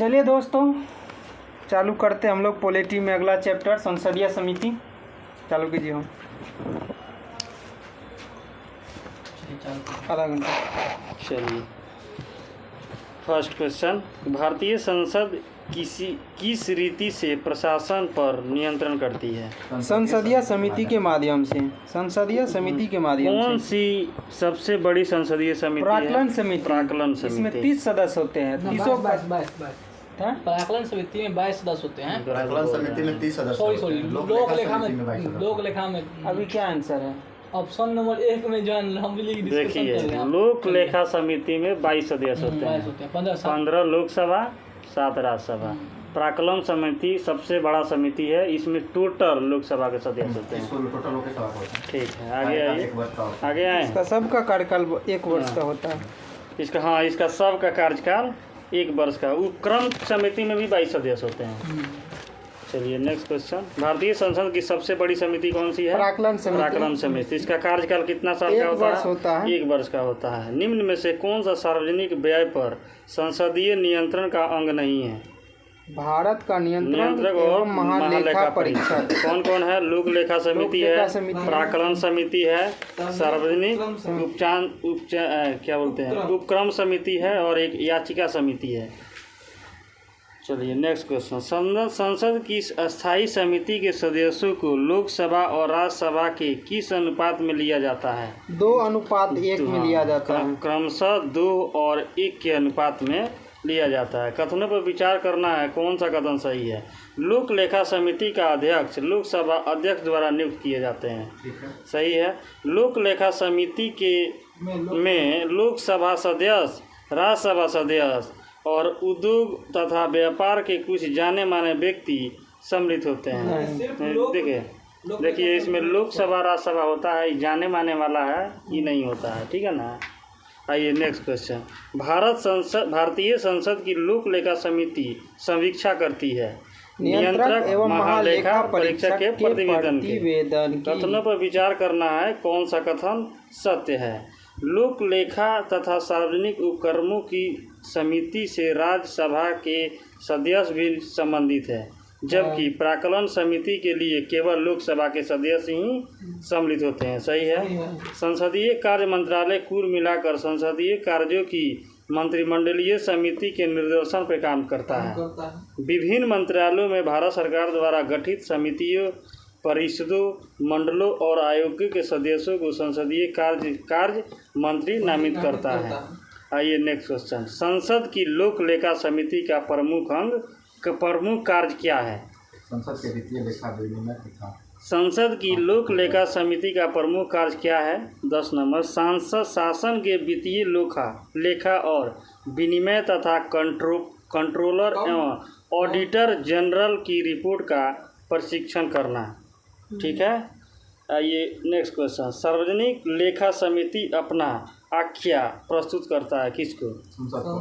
चलिए दोस्तों, चालू करते हम लोग पॉलिटी में अगला चैप्टर संसदीय समिति। चालू कीजिए हम आधा घंटा। चलिए, फर्स्ट क्वेश्चन, भारतीय संसद किस रीति से प्रशासन पर नियंत्रण करती है? संसदीय समिति के माध्यम से। संसदीय समिति के माध्यम कौन से। सी सबसे बड़ी संसदीय समिति प्राक्कलन है? समिति। प्राक्कलन समिति। इसमें 30 सदस्य होते हैं। 30 प्राक्कलन समिति में 22 सदस्य होते हैं। प्राक्कलन समिति में 30 सदस्य। सॉरी लोक लेखा में अभी क्या आंसर है? ऑप्शन नंबर 1 में जो हम भी डिस्कशन कर देखिए, रहे हैं। लोक लेखा समिति में 22 सदस्य होते 22 हैं। होते हैं, 15 15 लोकसभा, 7 राज्यसभा। प्राक्कलन समिति सबसे बड़ा समिति है, इसमें टोटल लोकसभा के सदस्य होते हैं। टोटल लोकसभा होता है। ठीक है, आगे आइए। आगे आए। इसका सबका कार्यकाल 1 वर्ष का होता है। इसका सबका कार्यकाल 1 वर्ष का। उपक्रम समिति में भी 22 सदस्य होते हैं। चलिए, नेक्स्ट क्वेश्चन, भारतीय संसद की सबसे बड़ी समिति कौन सी है? प्राक्कलन समिति। प्राक्कलन समिति। इसका कार्यकाल कितना साल का 1 वर्ष होता है। 1 वर्ष का होता है। निम्न में से कौन सा सार्वजनिक व्यय पर संसदीय नियंत्रण का अंग नहीं है? भारत का नियंत्रक और एवं महालेखा परीक्षक कौन कौन है? लोक लेखा समिति है, समिति। प्राक्कलन समिति है, सार्वजनिक उपक्रम समिति है और एक याचिका समिति है। चलिए, नेक्स्ट क्वेश्चन, संसद की अस्थायी समिति के सदस्यों को लोकसभा और राज्यसभा के किस अनुपात में लिया जाता है? 2:1 में लिया जाता है। क्रमशः 2 और 1 के अनुपात में लिया जाता है। कथनों पर विचार करना है, कौन सा कथन सही है? लोक लेखा समिति का अध्यक्ष लोकसभा अध्यक्ष द्वारा नियुक्त किए जाते हैं। सही है। लोक लेखा समिति में लोकसभा सदस्य, राज्यसभा सदस्य और उद्योग तथा व्यापार के कुछ जाने माने व्यक्ति सम्मिलित होते हैं। देखिए, इसमें लोकसभा राज्यसभा होता है, जाने माने वाला है, ये नहीं होता है। ठीक है ना। आइए, नेक्स्ट क्वेश्चन, भारतीय संसद की लोक लेखा समिति समीक्षा करती है नियंत्रक एवं महालेखा परीक्षक के प्रतिवेदन की। कथनों पर विचार करना है, कौन सा कथन सत्य है? लोक लेखा तथा सार्वजनिक उपक्रमों की समिति से राज्यसभा के सदस्य भी संबंधित है, जबकि प्राक्कलन समिति के लिए केवल लोकसभा के सदस्य ही सम्मिलित होते हैं। सही है। संसदीय कार्य मंत्रालय कुल मिलाकर संसदीय कार्यों की मंत्रिमंडलीय समिति के निर्देशन पर काम करता है। विभिन्न मंत्रालयों में भारत सरकार द्वारा गठित समितियों, परिषदों, मंडलों और आयोगों के सदस्यों को संसदीय कार्य मंत्री नामित करता है। आइए, नेक्स्ट क्वेश्चन, संसद की लोक लेखा समिति का प्रमुख कार्य क्या है? संसद के वित्तीय लेखा विनिमय तथा संसद की लोक लेखा समिति का प्रमुख कार्य क्या है? 10 नंबर, संसद शासन के वित्तीय लेखा और विनिमय तथा कंट्रोलर एवं ऑडिटर जनरल की रिपोर्ट का परीक्षण करना। ठीक है। आइए, नेक्स्ट क्वेश्चन, सार्वजनिक लेखा समिति अपना आख्या प्रस्तुत करता है किसको?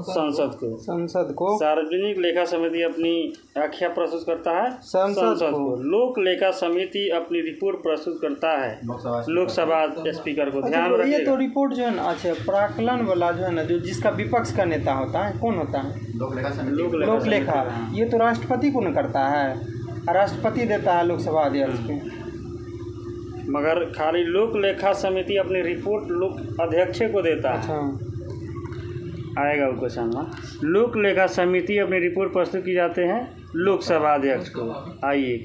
संसद को। सार्वजनिक लेखा समिति अपनी आख्या प्रस्तुत करता है संसद को। लोक लेखा समिति अपनी रिपोर्ट प्रस्तुत करता है लोकसभा स्पीकर को। ध्यान रखिए, ये तो रिपोर्ट जो है ना, अच्छा, प्राक्कलन वाला जो है ना, जो जिसका विपक्ष का नेता होता है, कौन होता है? लोक लेखा। ये तो राष्ट्रपति को न करता है, राष्ट्रपति देता है लोकसभा अध्यक्ष को। मगर खाली लोक लेखा समिति अपनी रिपोर्ट लोक अध्यक्ष को देता है। आएगा वो क्वेश्चन में। लोक लेखा समिति अपनी रिपोर्ट प्रस्तुत की जाते हैं लोकसभा अध्यक्ष को। आइए,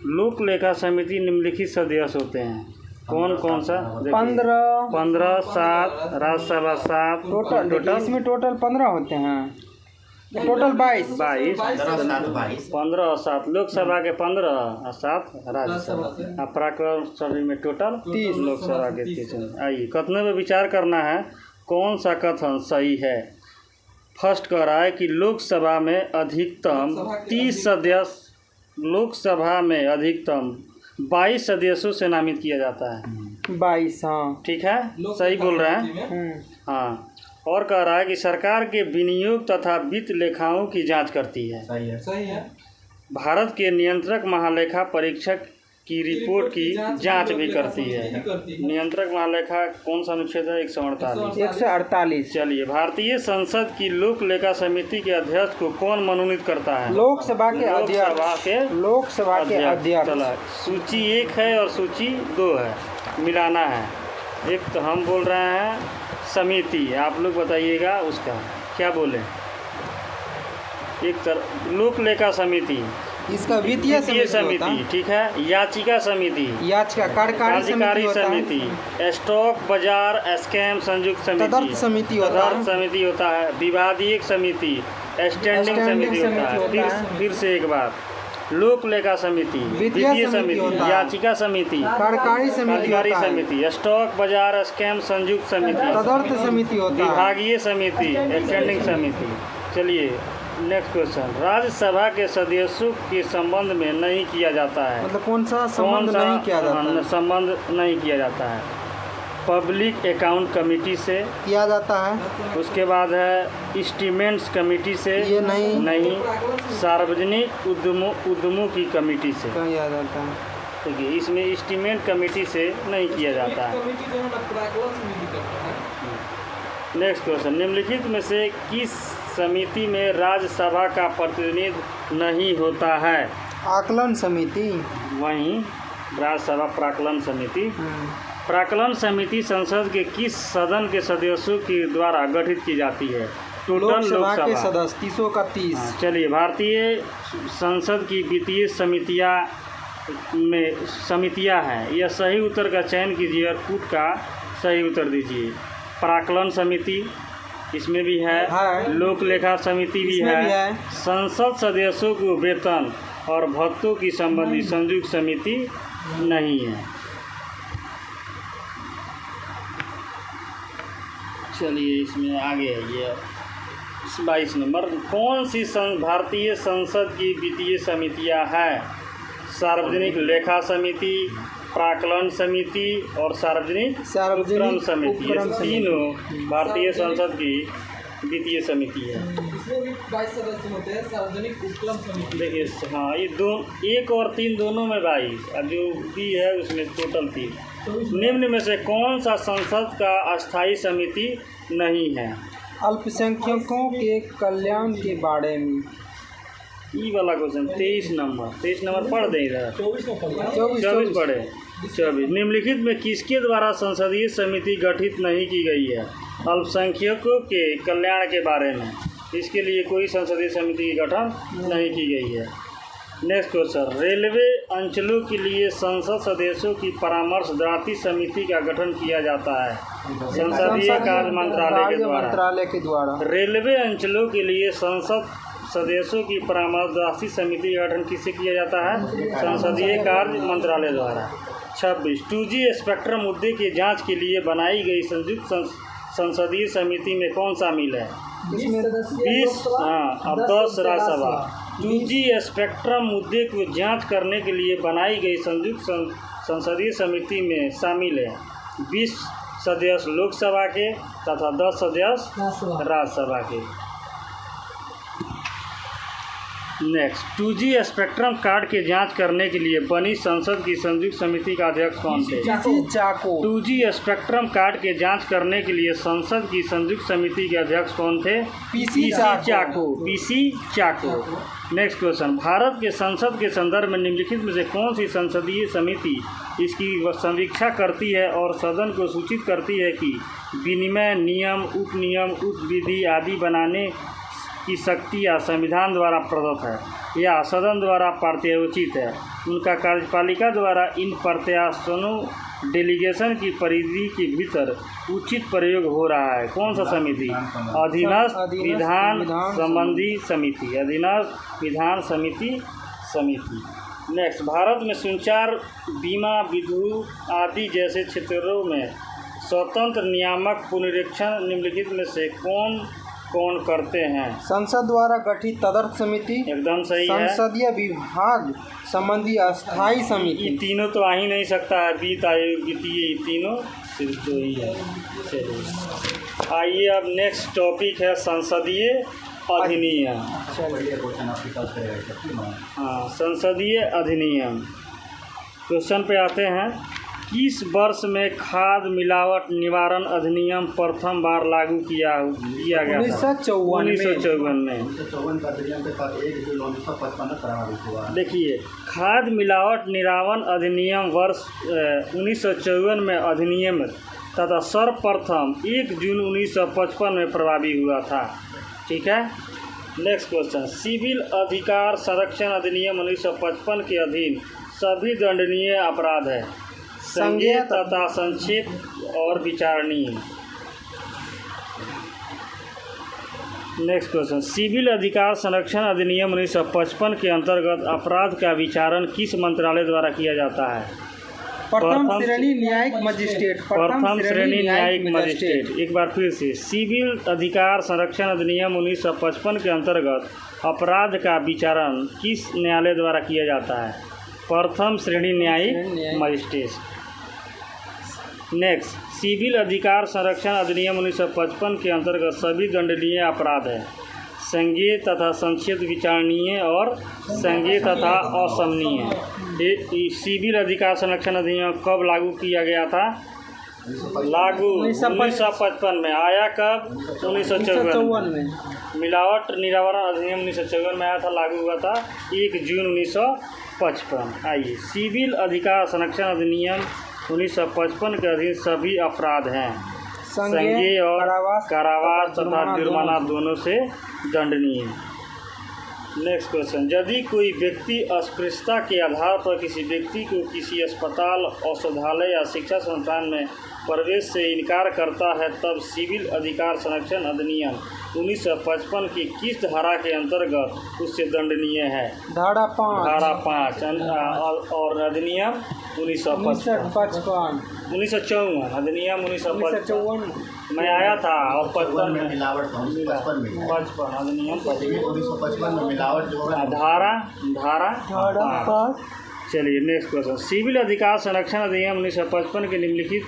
लोक लेखा समिति निम्नलिखित सदस्य होते हैं, कौन कौन सा? 15, 7, राज्यसभा 7, टोटल इसमें टोटल 15 होते हैं, टोटल 22। 15 और 7 लोकसभा के 15 और 7 राज्यसभा। प्राक्कलन समिति में टोटल 30 लोकसभा के 30। आइए, कथनों में विचार करना है, कौन सा कथन सही है? फर्स्ट कह रहा है कि लोकसभा में अधिकतम 30 सदस्य, लोकसभा में अधिकतम 22 सदस्यों से नामित किया जाता है। 22, हाँ ठीक है, सही बोल रहे हैं। हाँ, और कह रहा है कि सरकार के विनियोग तथा वित्त लेखाओं की जांच करती है। सही है। भारत के नियंत्रक महालेखा परीक्षक की रिपोर्ट की जांच भी करती है। नियंत्रक महालेखा कौन सा अनुच्छेद है? 148। 148। चलिए, भारतीय संसद की लोक लेखा समिति के अध्यक्ष को कौन मनोनीत करता है? लोकसभा के लोकसभा के अध्यक्ष। चला, सूची 1 है और सूची 2 है, मिलाना है। एक तो हम बोल रहे हैं समिति, आप लोग बताइएगा उसका क्या बोले। एक लोक लेखा समिति, इसका वित्तीय समिति, ठीक है। याचिका समिति, कार्यकारी समिति, स्टॉक बाजार स्कैम संयुक्त समिति, तदर्थ समिति होता है। विवादित समिति, स्टैंडिंग समिति होता है। फिर से एक बार, लोक लेखा समिति, वित्तीय समिति, याचिका समिति, कार्यकारी समिति, स्टॉक बाजार स्कैम संयुक्त समिति, तदर्थ समिति होता है। विभागीय समिति, स्टैंडिंग समिति। चलिए नेक्स्ट क्वेश्चन, राज्यसभा के सदस्यों के संबंध में नहीं किया जाता है। मतलब कौन सा संबंध नहीं किया जाता है? संबंध नहीं किया जाता है। पब्लिक अकाउंट कमेटी से किया जाता है। उसके बाद है एस्टीमेंट्स कमेटी से, ये नहीं। सार्वजनिक उद्यमों की कमेटी से किया जाता है। ठीक है, इसमें एस्टीमेंट कमेटी से नहीं किया जाता है। नेक्स्ट क्वेश्चन, निम्नलिखित में से किस समिति में राज्यसभा का प्रतिनिधित्व नहीं होता है? आकलन समिति। वहीं राज्यसभा प्राक्कलन समिति। प्राक्कलन समिति संसद के किस सदन के सदस्यों के द्वारा गठित की जाती है? लोकसभा के सदस्य 30 का 30। चलिए, भारतीय संसद की वित्तीय समितियां हैं। यह सही उत्तर का चयन कीजिए और कूट का सही उत्तर दीजिए। प्राक्कलन समिति इसमें भी है, लोक लेखा समिति भी है, संसद सदस्यों को वेतन और भत्तों की संबंधी संयुक्त समिति नहीं है। चलिए इसमें आगे है ये 22 नंबर, कौन सी भारतीय संसद की वित्तीय समितियां हैं? सार्वजनिक लेखा समिति, प्राक्कलन समिति और सार्वजनिक उपक्रम समिति। ये तीनों भारतीय संसद की वित्तीय समिति है। इसमें भी 22 सदस्य होते हैं। सार्वजनिक उपक्रम समिति, देखिए, हाँ, ये 1 और 3 दोनों में 22, और जो भी है उसमें टोटल 3। निम्न में से कौन सा संसद का अस्थायी समिति नहीं है? अल्पसंख्यकों के कल्याण के बारे में। ई वाला क्वेश्चन 23 नंबर पढ़ दे इधर। 24 पढ़े। 24, निम्नलिखित में किसके द्वारा संसदीय समिति गठित नहीं की गई है? अल्पसंख्यकों के कल्याण के बारे में। इसके लिए कोई संसदीय समिति की गठन नहीं की गई है। नेक्स्ट क्वेश्चन, रेलवे अंचलों के लिए संसद सदस्यों की परामर्शदात्री समिति का गठन किया जाता है संसदीय कार्य मंत्रालय के द्वारा। रेलवे अंचलों के लिए संसद सदस्यों की परामर्शदात्री समिति का गठन किससे किया जाता है? संसदीय कार्य मंत्रालय द्वारा। 26, 2G स्पेक्ट्रम मुद्दे की जांच के लिए बनाई गई संयुक्त संसदीय समिति में कौन शामिल है? 20 अब 10 राज्यसभा। 2G स्पेक्ट्रम मुद्दे को जांच करने के लिए बनाई गई संयुक्त संसदीय समिति में शामिल है 20 सदस्य लोकसभा के तथा 10 सदस्य राज्यसभा के। नेक्स्ट, 2G स्पेक्ट्रम कार्ड के जांच करने के लिए बनी संसद की संयुक्त समिति का अध्यक्ष कौन थे? 2G स्पेक्ट्रम कार्ड के जांच करने के लिए संसद की संयुक्त समिति के अध्यक्ष कौन थे? पीसी चाको। नेक्स्ट क्वेश्चन, भारत के संसद के संदर्भ में निम्नलिखित में से कौन सी संसदीय समिति इसकी समीक्षा करती है और सदन को सूचित करती है कि विनिमय, नियम, उपविधि आदि बनाने की शक्ति या संविधान द्वारा प्रदत्त है या सदन द्वारा प्रत्यायोजित है? उनका कार्यपालिका द्वारा इन प्रत्याशनों डेलीगेशन की परिधि के भीतर उचित प्रयोग हो रहा है। कौन सा समिति? अधीनस्थ विधान संबंधी समिति, अधीनस्थ विधान समिति। नेक्स्ट, भारत में संचार, बीमा, विद्युत आदि जैसे क्षेत्रों में स्वतंत्र नियामक पुनरीक्षण निम्नलिखित में से कौन करते हैं? संसद द्वारा गठित तदर्थ समिति, एकदम सही है। संसदीय विभाग संबंधी अस्थायी समिति, ये तीनों तो आ ही नहीं सकता है। वित्त आयोग, वित्तीय, तीनों सिर्फ 2 ही है। चलिए आइए, अब नेक्स्ट टॉपिक है संसदीय अधिनियम। हाँ, संसदीय अधिनियम। क्वेश्चन पे आते हैं। किस वर्ष में खाद्य मिलावट निवारण अधिनियम प्रथम बार लागू किया गया था? 1954 में। 1954 का अधिनियम के साथ 1 जून 1955 में प्रभावित हुआ। देखिए, खाद्य मिलावट निवारण अधिनियम वर्ष 1954 में अधिनियम तथा सर्वप्रथम 1 जून 1955 में प्रभावी हुआ था। ठीक है। नेक्स्ट क्वेश्चन, सिविल अधिकार संरक्षण अधिनियम 1955 के अधीन सभी दंडनीय अपराध है, संज्ञेय तथा संक्षिप्त और विचारणीय। नेक्स्ट क्वेश्चन, सिविल अधिकार संरक्षण अधिनियम 1955 के अंतर्गत अपराध का विचारण किस मंत्रालय द्वारा किया जाता है? प्रथम श्रेणी न्यायिक मजिस्ट्रेट। प्रथम श्रेणी न्यायिक मजिस्ट्रेट। एक बार फिर से, सिविल अधिकार संरक्षण अधिनियम 1955 के अंतर्गत अपराध का विचारण किस न्यायालय द्वारा किया जाता है? प्रथम श्रेणी न्यायिक मजिस्ट्रेट। नेक्स्ट, सिविल अधिकार संरक्षण अधिनियम 1955 के अंतर्गत सभी दंडनीय अपराध है, संज्ञेय तथा संक्षिप्त विचारणीय और संज्ञेय तथा असमनीय। सिविल अधिकार संरक्षण अधिनियम कब लागू किया गया था? लागू 1955 में। आया कब? 1954 में। मिलावट निवारण अधिनियम 1954 में आया था, लागू हुआ था 1 जून 1955। आइए, सिविल अधिकार संरक्षण अधिनियम 1955 के अधीन सभी अपराध हैं, संज्ञेय और कारावास तथा जुर्माना दोनों से दंडनीय। नेक्स्ट क्वेश्चन, यदि कोई व्यक्ति अस्पृश्यता के आधार पर किसी व्यक्ति को किसी अस्पताल, औषधालय या शिक्षा संस्थान में प्रवेश से इनकार करता है, तब सिविल अधिकार संरक्षण अधिनियम 1955 की किस धारा के अंतर्गत उससे दंडनीय है? धारा 5 और अधिनियम 1954 अधिनियम 1954 में आया था, और 55 में मिलावट 55 में 55 अधिनियम 1955 में मिलावट जो है धारा 5। चलिए नेक्स्ट क्वेश्चन, सिविल अधिकार संरक्षण अधिनियम 1955 के निम्नलिखित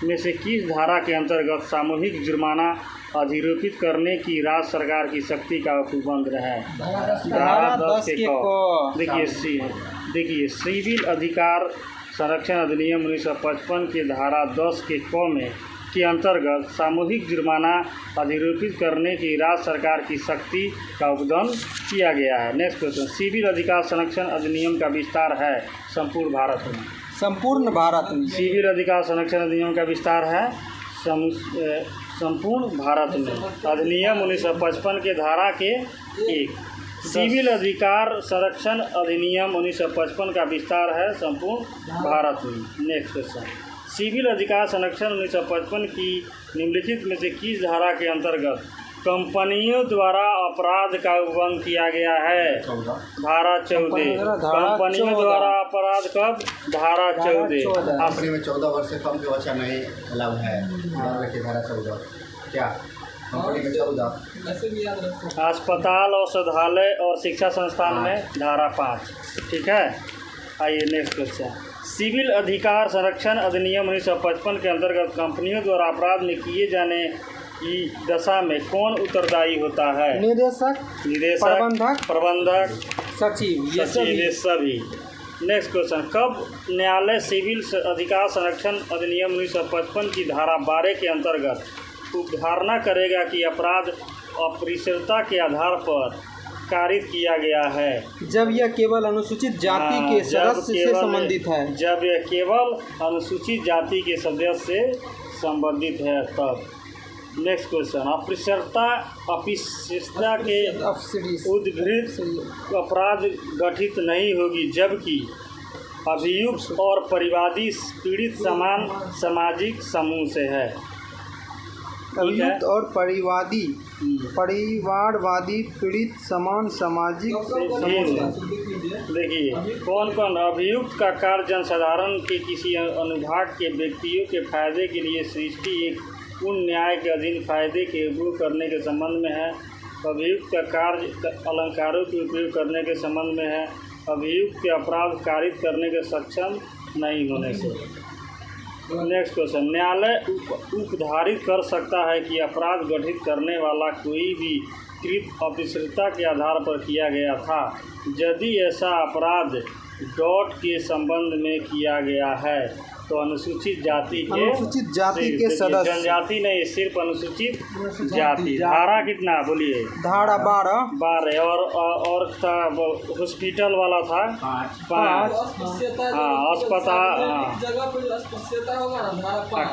में से किस धारा के अंतर्गत सामूहिक जुर्माना अधिरोपित करने की राज्य सरकार की शक्ति का उपबंध है? धारा 10 के क। देखिए, सिविल अधिकार संरक्षण अधिनियम 1955 के धारा 10 के क में के अंतर्गत सामूहिक जुर्माना अधिरोपित करने की राज्य सरकार की शक्ति का उपबंध किया गया है। नेक्स्ट क्वेश्चन, सिविल अधिकार संरक्षण अधिनियम का विस्तार है संपूर्ण भारत में? संपूर्ण भारत में। सिविल अधिकार संरक्षण अधिनियम का विस्तार है संपूर्ण भारत में। अधिनियम 1955 के धारा के 1। सिविल अधिकार संरक्षण अधिनियम 1955 का विस्तार है संपूर्ण भारत में। नेक्स्ट क्वेश्चन, सिविल अधिकार संरक्षण 1955 की निम्नलिखित में से किस धारा के अंतर्गत कंपनियों द्वारा अपराध का उपबंध किया गया है? धारा 14। कंपनियों द्वारा अपराध कब? धारा 14। कंपनी में 14 वर्ष से कम के बच्चा नहीं अलाउ है। धारा 14 क्या? कंपनी में 14। अस्पताल, औषधालय और शिक्षा संस्थान में धारा 5। ठीक है। आइए नेक्स्ट क्वेश्चन, सिविल अधिकार संरक्षण अधिनियम 1955 के अंतर्गत कंपनियों द्वारा अपराध में किए जाने की दशा में कौन उत्तरदायी होता है? निदेशक, प्रबंधक, सचिव, ये सभी। नेक्स्ट क्वेश्चन, कब न्यायालय सिविल अधिकार संरक्षण अधिनियम 1955 की धारा 12 के अंतर्गत उपधारणा करेगा कि अपराध अपरिशुद्धता के आधार पर कारित किया गया है? जब यह केवल अनुसूचित जाति के सदस्य से संबंधित है। जब यह केवल अनुसूचित जाति के सदस्य से संबंधित है तब। नेक्स्ट क्वेश्चन, अपशिष्टता के उद्घृत अपराध गठित नहीं होगी जबकि अभियुक्त और परिवादी पीड़ित समान सामाजिक समूह से है। अभियुक्त और परिवारवादी पीड़ित समान सामाजिक समूह। देखिए, कौन कौन अभियुक्त का कार्य जनसाधारण के किसी अनुभाग के व्यक्तियों के फायदे के लिए सृष्टि एक पूर्ण न्याय के अधीन फायदे के उपयोग करने के संबंध में है। अभियुक्त का कार्य अलंकारों के उपयोग करने के संबंध में है। अभियुक्त के अपराध कारित करने के सक्षम नहीं होने से। नेक्स्ट क्वेश्चन, न्यायालय उपधारित कर सकता है कि अपराध गठित करने वाला कोई भी कृत अपशिष्टता के आधार पर किया गया था यदि ऐसा अपराध डॉट के संबंध में किया गया है। तो अनुसूचित जाति के सदस्य, जनजाति नहीं, सिर्फ अनुसूचित जाति। धारा कितना बोलिए? धारा 12 और था हॉस्पिटल वाला था 5। हाँ, अस्पताल, हाँ,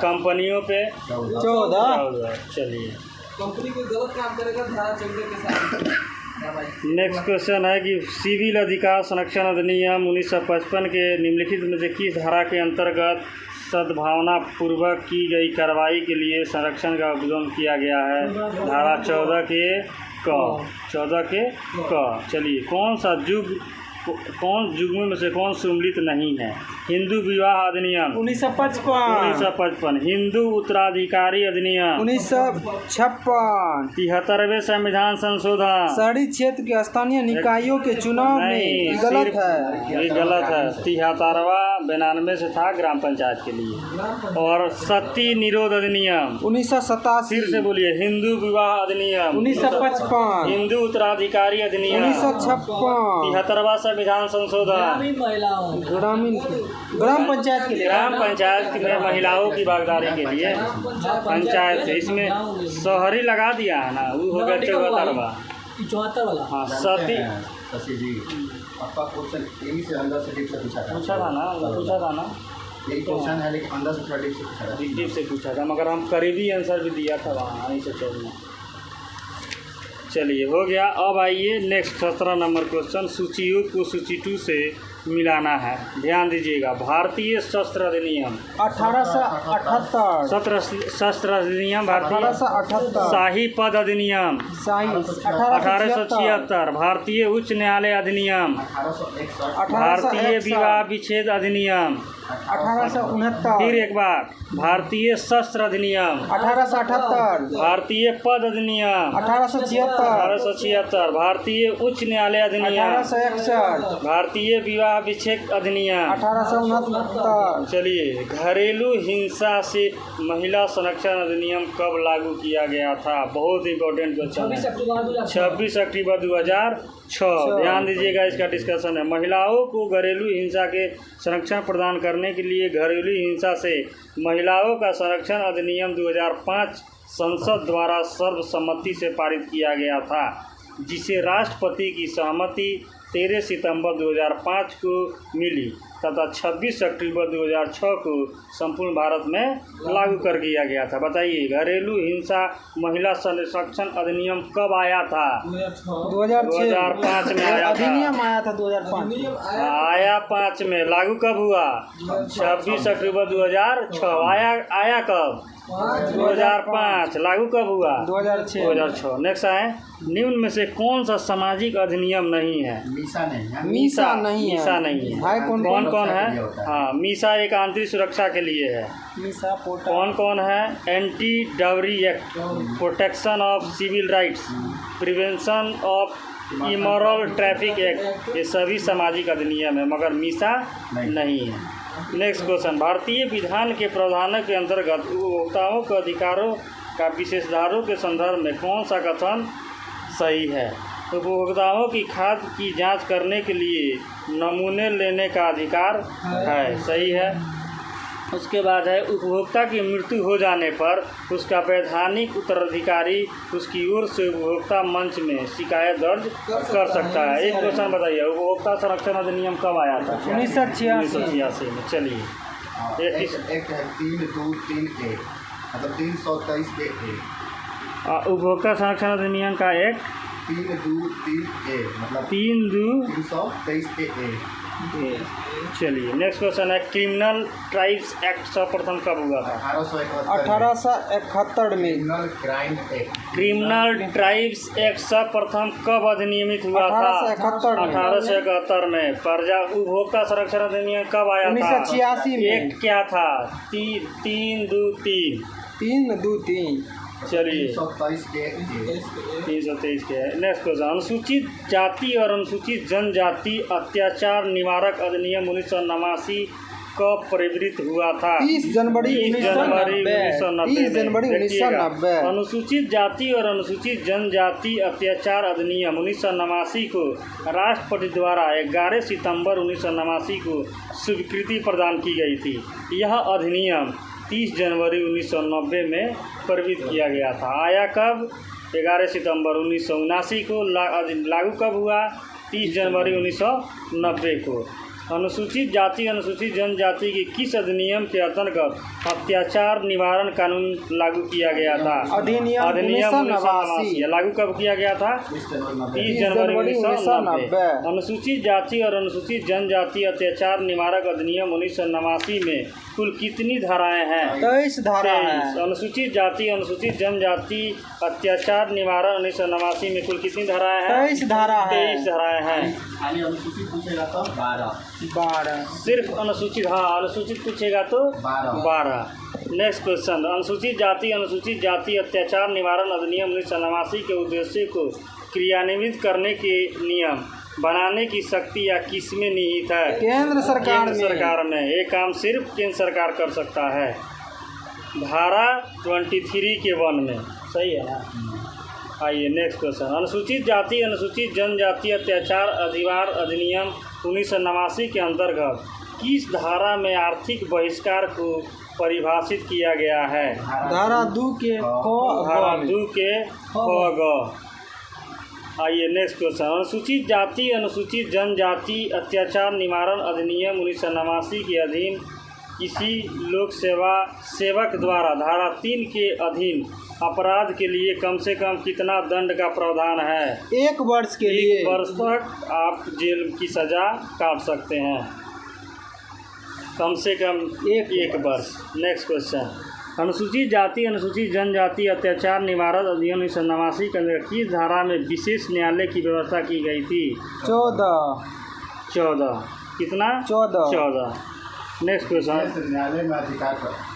कंपनियों पे 14। चलिए, कंपनी को गलत काम करेगा धारा 14 के साथ। नेक्स्ट क्वेश्चन है कि सिविल अधिकार संरक्षण अधिनियम 1955 के निम्नलिखित में से किस धारा के अंतर्गत सद्भावना पूर्वक की गई कार्रवाई के लिए संरक्षण का उल्लंघन किया गया है? धारा 14 के क। चलिए, कौन युग्म में से कौन सम्मिलित नहीं है? हिंदू विवाह अधिनियम 1955, हिंदू उत्तराधिकारी अधिनियम 1956, 73वें संविधान संशोधन, शहरी क्षेत्र के स्थानीय निकायों के चुनाव में गलत है, ये गलत है। 73वां 92 से था ग्राम पंचायत के लिए। और सती निरोध अधिनियम 1987, फिर से बोलिए, हिंदू विवाह अधिनियम 1955, हिंदू उत्तराधिकारी अधिनियम 1956, 73वां संविधान संशोधन, ग्राम पंचायत के लिए, ग्राम पंचायत में महिलाओं की भागीदारी के लिए पंचायत से, इसमें शहरी लगा दिया है ना, वो हो गया 74 वाला। हाँ, सती शशि जी, आपका क्वेश्चन यही से अंदर से डीप से पूछा था ना, यही क्वेश्चन है, लेकिन अंदर से थोड़ा डीप से पूछा था, मगर हम करीबी आंसर भी दिया था वहाँ, नहीं से चलिए। चलिए, हो गया। अब आइए नेक्स्ट 17 नंबर क्वेश्चन। सूचीयुक्त को सूची 2 से मिलाना है। ध्यान दीजिएगा। भारतीय शस्त्र अधिनियम 1878, शस्त्र अधिनियम भारतीय 1878, शाही पद अधिनियम 1876, भारतीय उच्च न्यायालय अधिनियम, 1861, भारतीय विवाह विच्छेद अधिनियम 1869, फिर एक बार, भारतीय शस्त्र अधिनियम 1878, भारतीय पद अधिनियम 1876, भारतीय उच्च न्यायालय अधिनियम 1861, भारतीय विवाह विच्छेद अधिनियम 1869। चलिए, घरेलू हिंसा से महिला संरक्षण अधिनियम कब लागू किया गया था? बहुत इंपॉर्टेंट क्वेश्चन है। 26 अक्टूबर 2006। ध्यान दीजिएगा, इसका डिस्कशन है। महिलाओं को घरेलू हिंसा के संरक्षण प्रदान करने के लिए घरेलू हिंसा से महिलाओं का संरक्षण अधिनियम 2005 संसद द्वारा सर्वसम्मति से पारित किया गया था, जिसे राष्ट्रपति की सहमति 13 सितंबर 2005 को मिली तथा 26 अक्टूबर 2006 को संपूर्ण भारत में लागू कर दिया गया था। बताइए, घरेलू हिंसा महिला संरक्षण अधिनियम कब आया था? 2005 में आया था। अधिनियम आया था 2005, आया 5 में। लागू कब हुआ? 26 अक्टूबर 2006। आया कब? 2005। लागू कब हुआ? 2006। नेक्स्ट आए, निम्न में से कौन सा सामाजिक अधिनियम नहीं है? मीसा नहीं है। कौन है? हाँ, मीसा एक आंतरिक सुरक्षा के लिए है। कौन है? Anti dowry act, protection of civil rights, prevention of immoral traffic act, ये सभी सामाजिक अधिनियम है, मगर मीसा नहीं है। नेक्स्ट क्वेश्चन, भारतीय विधान के प्रावधानों के अंतर्गत उपभोक्ताओं के अधिकारों का विशेषाधिकारों के संदर्भ में कौन सा कथन सही है? उपभोक्ताओं की खाद्य की जांच करने के लिए नमूने लेने का अधिकार है, सही है। उसके बाद है, उपभोक्ता की मृत्यु हो जाने पर उसका वैधानिक उत्तराधिकारी उसकी ओर से उपभोक्ता मंच में शिकायत दर्ज कर सकता है। एक क्वेश्चन बताइए, उपभोक्ता संरक्षण अधिनियम कब आया था? 1986 में। चलिए, एक है 323A, मतलब 323 के उपभोक्ता संरक्षण अधिनियम का एक 323A, मतलब 323 के। चलिए, नेक्स्ट क्वेश्चन है, क्रिमिनल ट्राइब्स एक्ट सर्वप्रथम कब हुआ था? 1871 में। क्रिमिनल ट्राइब्स एक्ट सर्वप्रथम कब अधिनियमित हुआ था? 1871 में। प्रजा उपभोक्ता संरक्षण अधिनियम कब आया था? 1986 में। एक्ट क्या था? 323। चलिए, 323 के। नेक्स्ट क्वेश्चन, अनुसूचित जाति और अनुसूचित जनजाति अत्याचार निवारक अधिनियम 1989 कब प्रवृत्त हुआ था? 30 जनवरी 1990। अनुसूचित जाति और अनुसूचित जनजाति अत्याचार अधिनियम 1989 को राष्ट्रपति द्वारा 11 सितंबर 1989 को स्वीकृति प्रदान की गई थी। यह अधिनियम 30 जनवरी 1990 में प्रवृत्त किया गया था। आया कब? 11 सितंबर 1979 को। लागू कब हुआ? 30 जनवरी 1990 को। अनुसूचित जाति अनुसूचित जनजाति की किस अधिनियम के अंतर्गत अत्याचार निवारण कानून लागू किया गया था? अधिनियम 1989। लागू कब किया गया था? 30 जनवरी 1990। अनुसूचित जाति और अनुसूचित जनजाति अत्याचार निवारक अधिनियम 1989 में कुल कितनी धाराएं हैं? 23 धारा है। अनुसूचित जाति अनुसूचित जनजाति अत्याचार निवारण 1989 में कुल कितनी धाराएं हैं? 23 धारा है। 23 धाराएं हैं। अनुसूचित पूछेगा तो 12। सिर्फ अनुसूचित, हाँ अनुसूचित पूछेगा तो 12। नेक्स्ट क्वेश्चन, अनुसूचित जाति अत्याचार निवारण अधिनियम 1989 के उद्देश्य को क्रियान्वित करने के नियम बनाने की शक्ति या किसमें निहित है? केंद्र सरकार में। ये काम सिर्फ केंद्र सरकार कर सकता है। धारा 23 के 1 में, सही है ना? आइए नेक्स्ट क्वेश्चन, अनुसूचित जाति अनुसूचित जनजाति अत्याचार अधिवार अधिनियम 1989 के अंतर्गत किस धारा में आर्थिक बहिष्कार को परिभाषित किया गया है? धारा 2 के ख ग। आइए नेक्स्ट क्वेश्चन, अनुसूचित जाति अनुसूचित जनजाति अत्याचार निवारण अधिनियम 1989 के अधीन किसी लोक सेवा सेवक द्वारा धारा 3 के अधीन अपराध के लिए कम से कम कितना दंड का प्रावधान है? 1 वर्ष के लिए 1 वर्ष तक आप जेल की सजा काट सकते हैं, कम से कम एक वर्ष। नेक्स्ट क्वेश्चन, अनुसूचित जाति अनुसूचित जनजाति अत्याचार निवारण अधिनियम 1989 के अंदर किस धारा में विशेष न्यायालय की व्यवस्था की गई थी? 14। कितना? 14। नेक्स्ट क्वेश्चन, न्यायालय में अधिकार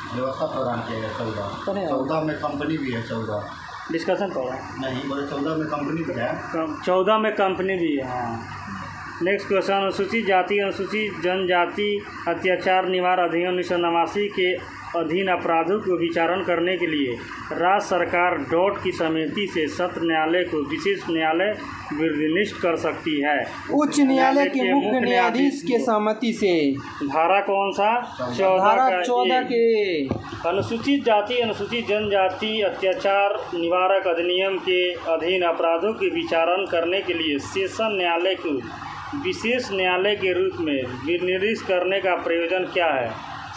व्यवस्था प्रदान किया गया 14 में कंपनी भी है 14 डिस्कशन पड़ा नहीं बोले 14 में कंपनी भी है 14 में कंपनी भी है। हाँ। नेक्स्ट क्वेश्चन, अनुसूचित जाति अनुसूचित जनजाति अत्याचार निवारण अधिनियम 1989 के अधीन अपराधों को विचारण करने के लिए राज्य सरकार डॉट की समिति से सत्र न्यायालय को विशेष न्यायालय निर्दिष्ट कर सकती है। उच्च न्यायालय के मुख्य न्यायाधीश के सहमति से। धारा कौन सा? 14 के। अनुसूचित जाति अनुसूचित जनजाति अत्याचार निवारक अधिनियम के अधीन अपराधों के विचारण करने के लिए सेशन न्यायालय को विशेष न्यायालय के रूप में निर्दिष्ट करने का प्रयोजन क्या है?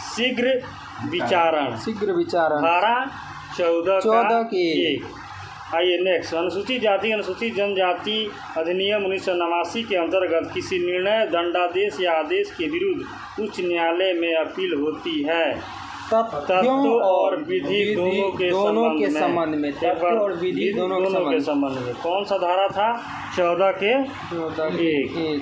शीघ्र विचारण। धारा 14 के 1। आइए नेक्स्ट, अनुसूचित जाति अनुसूचित जनजाति अधिनियम 1989 के अंतर्गत किसी निर्णय दंडादेश या आदेश के विरुद्ध उच्च न्यायालय में अपील होती है। तत्व और विधि दोनों के संबंध में। कौन सा धारा था? 14 के 1।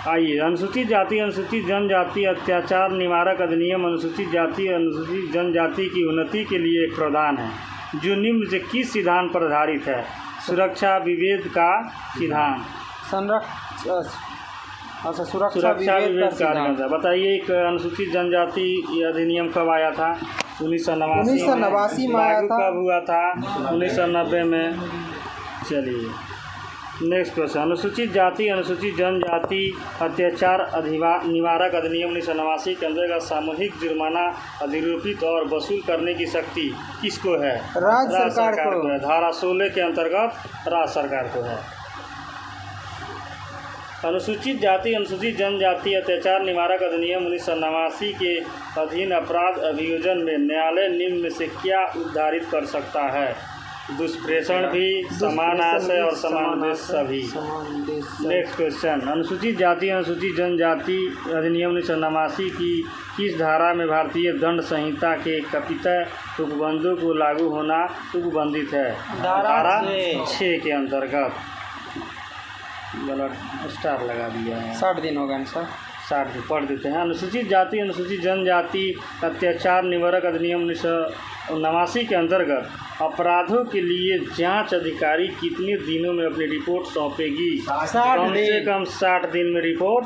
आइए, अनुसूचित जाति अनुसूचित जनजाति अत्याचार निवारक अधिनियम अनुसूचित जाति अनुसूचित जनजाति की उन्नति के लिए एक प्रावधान है जो निम्न से किस सिद्धांत पर आधारित है? सुरक्षा विभेद का सिद्धांत। सुरक्षा विभेद का सिद्धांत। बताइए, एक अनुसूचित जनजाति अधिनियम कब आया था? 1989 में आया था। कब हुआ था? 1990 में। चलिए नेक्स्ट क्वेश्चन, अनुसूचित जाति अनुसूचित जनजाति अत्याचार निवारक अधिनियम 1989 के अंतर्गत सामूहिक जुर्माना अधिरोपित और वसूल करने की शक्ति किसको है? राज्य सरकार को है। धारा 16 के अंतर्गत राज्य सरकार को है। अनुसूचित जाति अनुसूचित जनजाति अत्याचार निवारक अधिनियम 1989 के अधीन अपराध अभियोजन में न्यायालय निम्न में से क्या उद्धारित कर सकता है? दुष्प्रेषण भी, समान आशय और समान उद्देश्य सभी। नेक्स्ट क्वेश्चन, अनुसूचित जाति अनुसूचित जनजाति अधिनियम 1989 की किस धारा में भारतीय दंड संहिता के कपितय उपबंधों को लागू होना उपबंधित है? धारा 6 के अंतर्गत। गलत स्टार लगा दिया है। 60 दिन होगा सर। 60 दिन पढ़ देते हैं। अनुसूचित जाति अनुसूचित जनजाति अत्याचार निवारक अधिनियम 1989 के अंतर्गत अपराधों के लिए जांच अधिकारी कितने दिनों में अपनी रिपोर्ट सौंपेगी? कम से कम 60 दिन में रिपोर्ट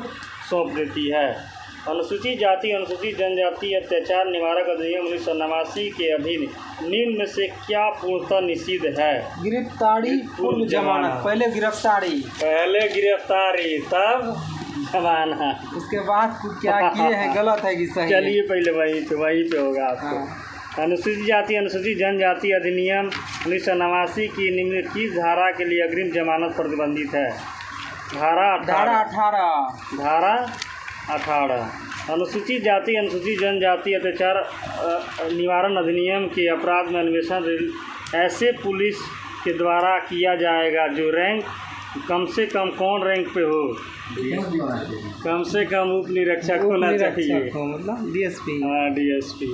सौंप देती है। अनुसूचित जाति अनुसूचित जनजाति अत्याचार निवारक अधिनियम 1989 के अधीन निम्न में से क्या पूर्णतः निषिद्ध है? गिरफ्तारी पूर्व जमानत। पहले गिरफ्तारी तब जमाना। उसके बाद क्या किए हैं, गलत है कि सही? चलिए पहले वहीं पे होगा आपको। अनुसूचित जाति अनुसूचित जनजाति अधिनियम 1989 की निम्नलिखित धारा के लिए अग्रिम जमानत प्रतिबंधित है। धारा 18 अनुसूचित जाति अनुसूचित जनजाति अत्याचार निवारण अधिनियम के अपराध में अन्वेषण ऐसे पुलिस के द्वारा किया जाएगा जो रैंक कम से कम कौन रैंक पे हो? कम से कम उप निरीक्षक होना चाहिए, मतलब डीएसपी। हाँ, डीएसपी।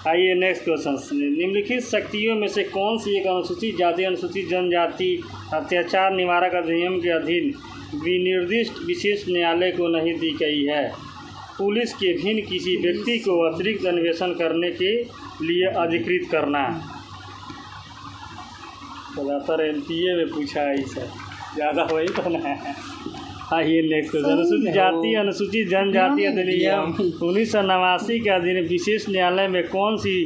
आइए नेक्स्ट क्वेश्चन। निम्नलिखित शक्तियों में से कौन सी एक अनुसूचित जाति अनुसूचित जनजाति अत्याचार निवारक अधिनियम के अधीन विनिर्दिष्ट विशेष न्यायालय को नहीं दी गई है? पुलिस के भिन्न किसी व्यक्ति को अतिरिक्त अन्वेषण करने के लिए अधिकृत करना। ज़्यादातर एमपीए में पूछा है इसे, ज़्यादा वही तो ना है। आइए नेक्स्ट क्वेश्चन। अनुसूचित जाति अनुसूचित जनजाति अधिनियम 1989 के अधीन विशेष न्यायालय में कौन सी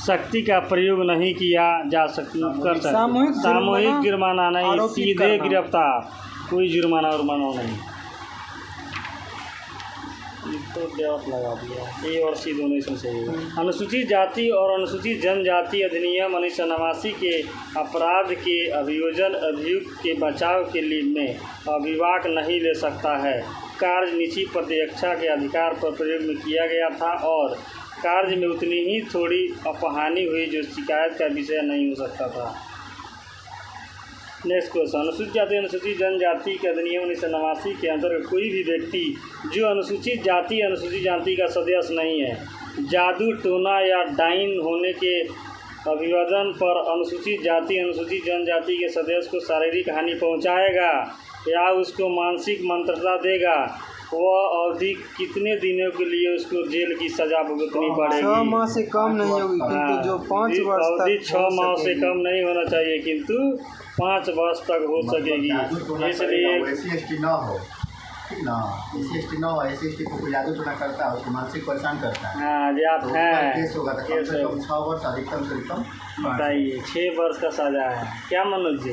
शक्ति का प्रयोग नहीं किया जा सकता? सामूहिक जुर्माना नहीं, सीधे गिरफ्तार, कोई जुर्माना नहीं। तो जवाब लगा दिया, ए और सी दोनों इसमें सही है। अनुसूचित जाति और अनुसूचित जनजाति अधिनियम 1989 के अपराध के अभियोजन अभियुक्त के बचाव के लिए में अभिभाग नहीं ले सकता है। कार्य निजी प्रतिरक्षा के अधिकार पर प्रयोग में किया गया था और कार्य में उतनी ही थोड़ी अपहानि हुई जो शिकायत का विषय नहीं हो सकता था। Next question. अनुसूचित जाति अनुसूचित जनजाति के अधिनियम 1989 के अंतर्गत कोई भी व्यक्ति जो अनुसूचित जाति अनुसूचित जाति का सदस्य नहीं है, जादू टोना या डाइन होने के अभिवादन पर अनुसूचित जाति अनुसूचित जनजाति के सदस्य को शारीरिक हानि पहुंचाएगा या उसको मानसिक मंत्रता देगा, वह अवधि कितने दिनों के लिए उसको जेल की सजा भुगतनी पड़ेगी? 6 माह से कम नहीं होगी, किंतु जो 5 वर्ष तक अवधि 6 माह से कम नहीं होना चाहिए, किंतु 5 वर्ष तक हो सकेगी। इसलिए SC/ST ना हो, ठीक ना, SC/ST ना हो, SC/ST को कोई जादू टोना करता है, उसको मानसिक परेशान करता है। हाँ जी, आप हैं केस होगा तो कम से कम 6 वर्ष, अधिकतम से अधिकतम बताइए 6 वर्ष का सजा है। क्या मनोज जी?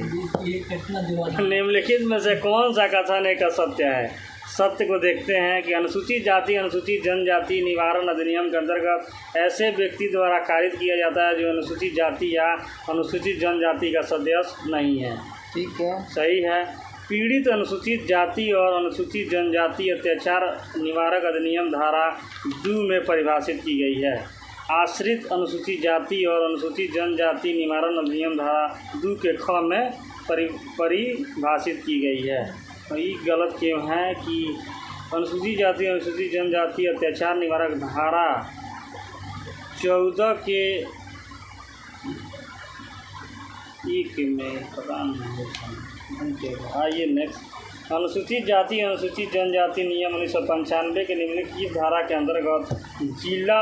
निम्नलिखित में से कौन सा कथन एक असत्य है? सत्य को देखते हैं कि अनुसूचित जाति अनुसूचित जनजाति निवारण अधिनियम के अंतर्गत ऐसे व्यक्ति द्वारा कारित किया जाता है जो अनुसूचित जाति या अनुसूचित जनजाति का सदस्य नहीं है। ठीक है, सही है। पीड़ित अनुसूचित जाति और अनुसूचित जनजाति अत्याचार निवारक अधिनियम धारा 2 में परिभाषित की गई है। आश्रित अनुसूचित जाति और अनुसूचित जनजाति निवारण अधिनियम धारा 2 के ख में परिभाषित की गई है। और ये गलत क्यों है कि अनुसूचित जाति अनुसूचित जनजाति अत्याचार निवारक धारा 14 के 1 में पता नहीं। आइए नेक्स्ट। अनुसूचित जाति अनुसूचित जनजाति नियम 1995 के निम्नलिखित धारा के अंतर्गत जिला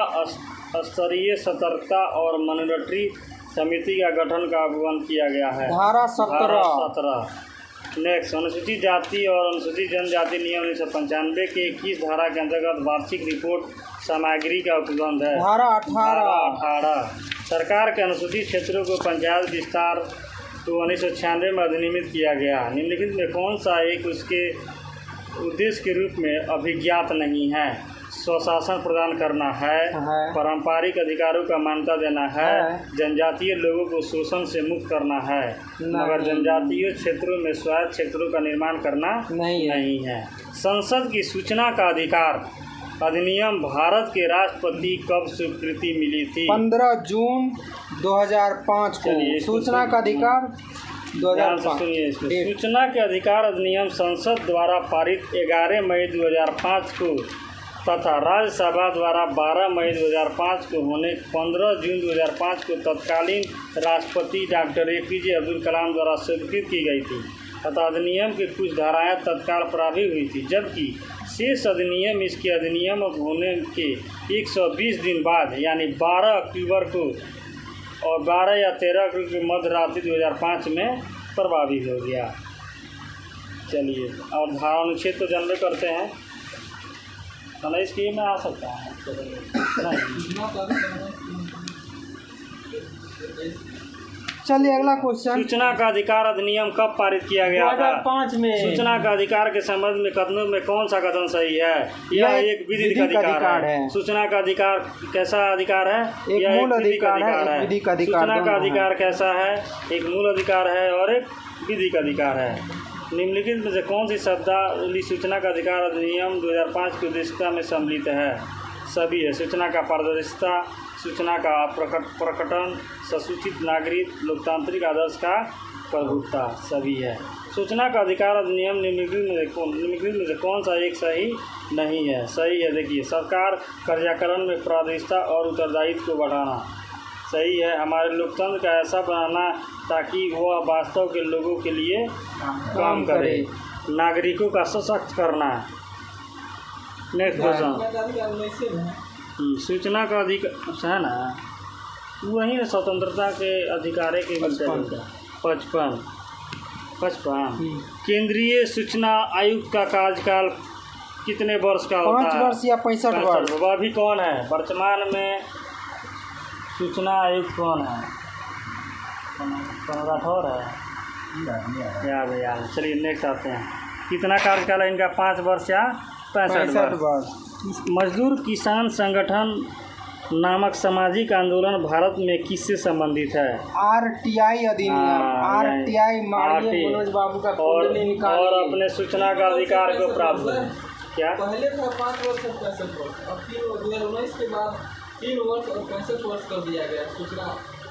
स्तरीय सतर्कता और मॉनिटरी समिति का गठन का आह्वान किया गया है। धारा 17। नेक्स्ट। अनुसूचित जाति और अनुसूचित जनजाति नियम 1995 के 21 धारा के अंतर्गत वार्षिक रिपोर्ट सामग्री का उपबंध है। धारा 18। सरकार के अनुसूचित क्षेत्रों को पंचायत विस्तार तो 1996 में अधिनियमित किया गया। निम्नलिखित में कौन सा एक उसके उद्देश्य के रूप में अभिज्ञात नहीं है? स्वशासन प्रदान करना है, पारंपरिक अधिकारों का मान्यता देना है, जनजातीय लोगों को शोषण से मुक्त करना है, मगर जनजातीय क्षेत्रों में स्वायत्त क्षेत्रों का निर्माण करना नहीं है। संसद की सूचना का अधिकार अधिनियम भारत के राष्ट्रपति कब स्वीकृति मिली थी? 15 जून 2005 को। सूचना का अधिकार 2005। सूचना के अधिकार अधिनियम संसद द्वारा पारित 11 मई 2005 को तथा राज्यसभा द्वारा 12 मई 2005 को होने 15 जून 2005 को तत्कालीन राष्ट्रपति डॉक्टर APJ अब्दुल कलाम द्वारा स्वीकृत की गई थी तथा अधिनियम की कुछ धाराएं तत्काल प्रभावी हुई थी, जबकि शेष अधिनियम इसके अधिनियम होने के 120 दिन बाद यानी 12 अक्टूबर को और 12 या 13 अक्टूबर की मध्य रात्रि 2005 में प्रभावी हो गया। चलिए और धारा अनुच्छेद तो जानबे करते हैं। 19 की में आ सकता है चलिए अगला क्वेश्चन। सूचना का अधिकार अधिनियम कब पारित किया गया था? 2005 में। सूचना का अधिकार के संबंध में कथनों में कौन सा कथन सही है? यह एक विधिक अधिकार है। सूचना का अधिकार कैसा अधिकार है? एक मूल अधिकार है, एक विधिक अधिकार। सूचना का अधिकार कैसा है? एक मूल अधिकार है और एक विधिक अधिकार है। निम्नलिखित में से कौन सी शब्दावली सूचना का अधिकार अधिनियम 2005 की उद्देश्यता में सम्मिलित है? सभी है। सूचना का पारदर्शिता, सूचना का प्रकटन, ससूचित नागरिक, लोकतांत्रिक आदर्श का प्रभुत्ता, सभी है। सूचना का अधिकार अधिनियम निम्नलिखित में से कौन सा एक सही नहीं है? सही है। देखिए, सरकार कर्जाकरण में पारदर्शिता और उत्तरदायित्व को बढ़ाना, सही है। हमारे लोकतंत्र का ऐसा बनाना ताकि वह वास्तव के लोगों के लिए काम करे। नागरिकों का सशक्त करना। Next question. सूचना का अधिकार है ना, वही स्वतंत्रता के अधिकार के मिलते हैं। 55 केंद्रीय सूचना आयुक्त का कार्यकाल कितने वर्ष का होता है? 5 वर्ष या 65 वर्ष। वह भी कौन है वर्तमान में सूचना आयुक्त? कौन है? राठौर है, याद है। चलिए नेक्स्ट आते हैं। कितना कार्यकाल है इनका? 5 वर्ष या 65 वर्ष। मजदूर किसान संगठन नामक सामाजिक आंदोलन भारत में किससे संबंधित है? RTI अधिनियम। RTI माननीय मनोज बाबू का और अपने सूचना का अधिकार को प्राप्त है। क्या पहले था 5 वर्ष और 65 वर्ष, अब 2019 के बाद 3 वर्ष और 65 वर्ष कर दिया गया सूचना।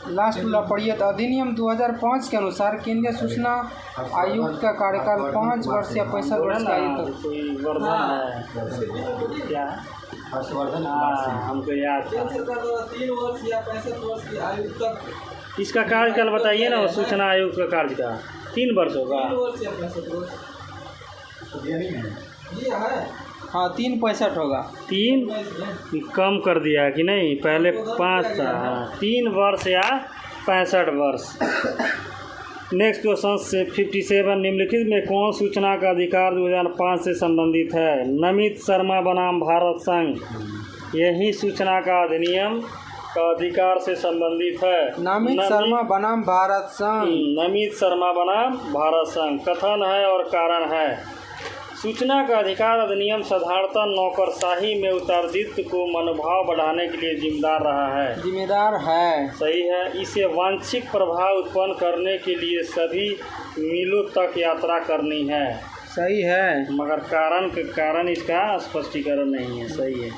लास्ट वाला पढ़िए। तो अधिनियम 2005 के अनुसार केंद्रीय सूचना आयुक्त का कार्यकाल 5 वर्ष या 65 वर्ष का आयु तक। कोई वर्धन है क्या? हर्षवर्धन। हमको याद था। 3 वर्ष या 65 वर्ष की आयु तक। इसका कार्यकाल बताइए ना। सूचना आयुक्त का कार्यकाल 3 वर्ष होगा। 3 वर्ष या 65 वर्ष ये है। हाँ, 3.65 होगा। 3 कम कर दिया कि नहीं? पहले 5 था। 3 वर्ष या 65 वर्ष। नेक्स्ट क्वेश्चन से 57 निम्नलिखित में कौन सूचना का अधिकार 2005 से संबंधित है? नमित शर्मा बनाम भारत संघ, यही सूचना का अधिनियम का अधिकार से संबंधित है। नमित शर्मा बनाम भारत संघ। नमित शर्मा बनाम भारत संघ। कथन है और कारण है। सूचना का अधिकार अधिनियम साधारणतः नौकरशाही में उत्तरदायित्व को मनोभाव बढ़ाने के लिए जिम्मेदार है। सही है। इसे वांछित प्रभाव उत्पन्न करने के लिए सभी मीलों तक यात्रा करनी है। सही है। मगर कारण इसका स्पष्टीकरण नहीं है। सही है।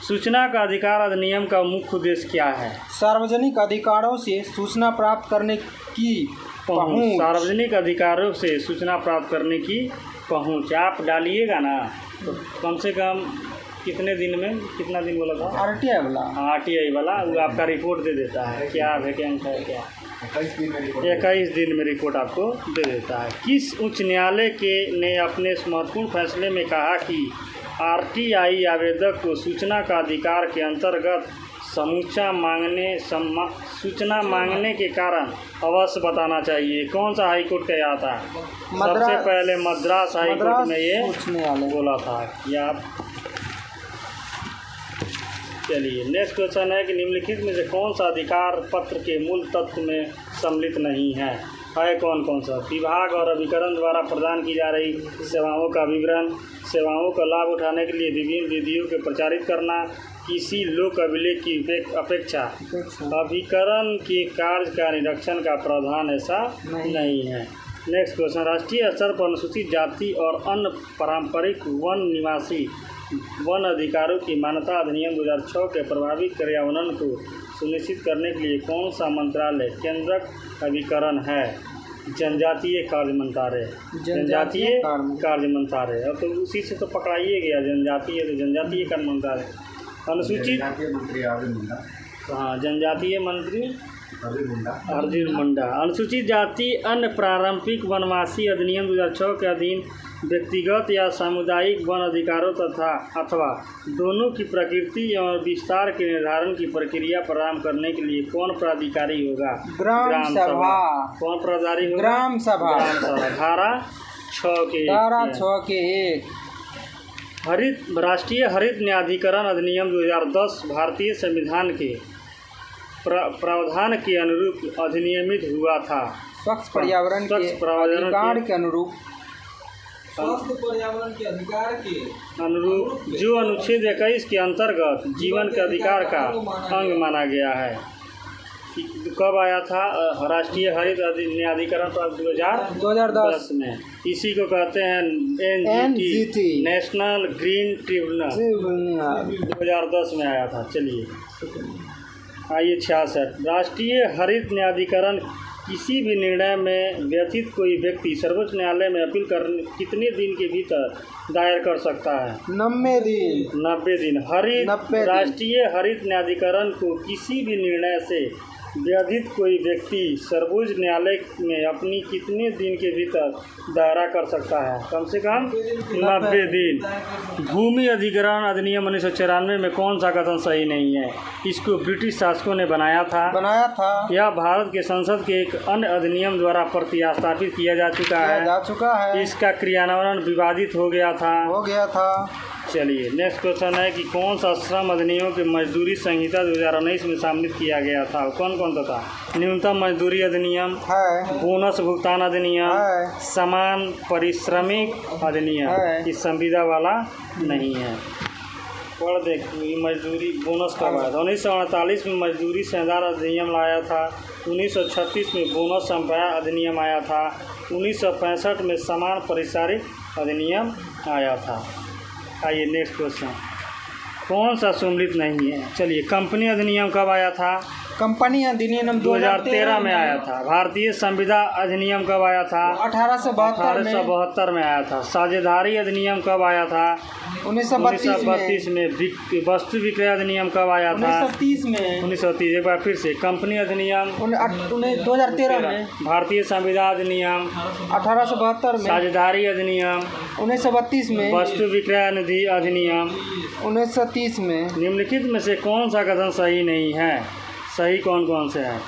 सूचना का अधिकार अधिनियम का मुख्य उद्देश्य क्या है? सार्वजनिक अधिकारों से सूचना प्राप्त करने की पहुँच। सार्वजनिक अधिकारों से सूचना प्राप्त करने की पहुँच। आप डालिएगा ना तो कम से कम कितने दिन में, कितना दिन बोला था? RTI वाला। RTI वाला वो आपका रिपोर्ट दे देता है। क्या वैकेंट है क्या? 21 दिन में रिपोर्ट आपको दे देता है। किस उच्च न्यायालय ने अपने महत्वपूर्ण फैसले में कहा कि RTI आवेदक को सूचना का अधिकार के अंतर्गत सूचना मांगने के कारण अवश्य बताना चाहिए? कौन सा हाईकोर्ट का याद था? सबसे पहले मद्रास हाईकोर्ट में ये बोला था। या चलिए नेक्स्ट क्वेश्चन है कि निम्नलिखित में से कौन सा अधिकार पत्र के मूल तत्व में सम्मिलित नहीं है? कौन सा? विभाग और अभिकरण द्वारा प्रदान की जा रही सेवाओं का विवरण, सेवाओं का लाभ उठाने के लिए विभिन्न विधियों के प्रचारित करना, किसी लोक अभिलेख की अपेक्षा अभिकरण के कार्य का निरीक्षण का प्रावधान ऐसा नहीं है। Next question. राष्ट्रीय स्तर पर अनुसूचित जाति और अन्य पारंपरिक वन निवासी वन अधिकारों की मान्यता अधिनियम 2006 के प्रभावी क्रियान्वयन को सुनिश्चित करने के लिए कौन सा मंत्रालय केंद्रक अभिकरण है? जनजातीय कार्य मंत्रालय। जनजातीय कार्य मंत्रालय। अब तो उसी से तो पकड़ाइए गया। जनजातीय तो जनजातीय कार्य मंत्रालय। अनुसूचित मंत्री जनजातीय मंत्री अर्जुन मुंडा। अनुसूचित जाति अन्य पारंपरिक वनवासी अधिनियम 2006 के अधीन व्यक्तिगत या सामुदायिक वन अधिकारों अथवा दोनों की प्रकृति और विस्तार के निर्धारण की प्रक्रिया प्रारंभ करने के लिए कौन प्राधिकारी होगा? ग्राम सभा। कौन प्राधिकारी होगा? ग्राम सभा। धारा 6 के 1। राष्ट्रीय हरित न्यायाधिकरण अधिनियम 2010 भारतीय संविधान के प्रावधान के अनुरूप अधिनियमित हुआ था। स्वच्छ पर्यावरण के अधिकार के अनुरूप स्वास्थ्य पर्यावरण के अधिकार के अनुरूप जो अनुच्छेद 21 के अंतर्गत जीवन के अधिकार का अंग माना गया है। कब आया था राष्ट्रीय हरित न्यायाधिकरण? 2010 में। इसी को कहते हैं NGT, नेशनल ग्रीन ट्रिब्यूनल। 2010 में आया था। चलिए आइए 66। राष्ट्रीय हरित न्यायाधिकरण किसी भी निर्णय में व्यथित कोई व्यक्ति सर्वोच्च न्यायालय में अपील करने कितने दिन के भीतर दायर कर सकता है? 90 दिन। 90 दिन। राष्ट्रीय हरित न्यायाधिकरण को किसी भी निर्णय से व्यथित कोई व्यक्ति सर्वोच्च न्यायालय में अपनी कितने दिन के भीतर दायरा कर सकता है? कम से कम 90 दिन। भूमि अधिग्रहण अधिनियम 1994 में कौन सा कथन सही नहीं है? इसको ब्रिटिश शासकों ने बनाया था। यह भारत के संसद के एक अन्य अधिनियम द्वारा प्रतिस्थापित किया जा चुका है। इसका क्रियान्वयन विवादित हो गया था। चलिए नेक्स्ट क्वेश्चन है कि कौन सा श्रम अधिनियम के मजदूरी संहिता 2019 में सम्मिलित किया गया था? कौन सा था? न्यूनतम मजदूरी अधिनियम है, बोनस भुगतान अधिनियम है, समान पारिश्रमिक अधिनियम है। इस संविदा वाला नहीं है। पढ़ देखिए मजदूरी बोनस कब आया था? 1948 में मजदूरी संहिता अधिनियम लाया था। 1936 में बोनस संपादन अधिनियम आया था। 1965 में समान पारिश्रमिक अधिनियम आया था। आइए नेक्स्ट क्वेश्चन, कौन सा सम्मिलित नहीं है? चलिए कंपनी अधिनियम कब आया था? कंपनी अधिनियम 2013 में आया था। भारतीय संविदा अधिनियम कब आया था? 1872 में आया था। साझेदारी अधिनियम कब आया था? 1932 में। वस्तु विक्रय अधिनियम कब आया था? 1930। एक बार फिर से, कंपनी अधिनियम 2013 में। भारतीय संविदा अधिनियम 1872 में। साझेदारी अधिनियम 1932 में। वस्तु विक्रय निधि अधिनियम 1930 में। निम्नलिखित में से कौन सा कथन सही नहीं है? सही कौन से है?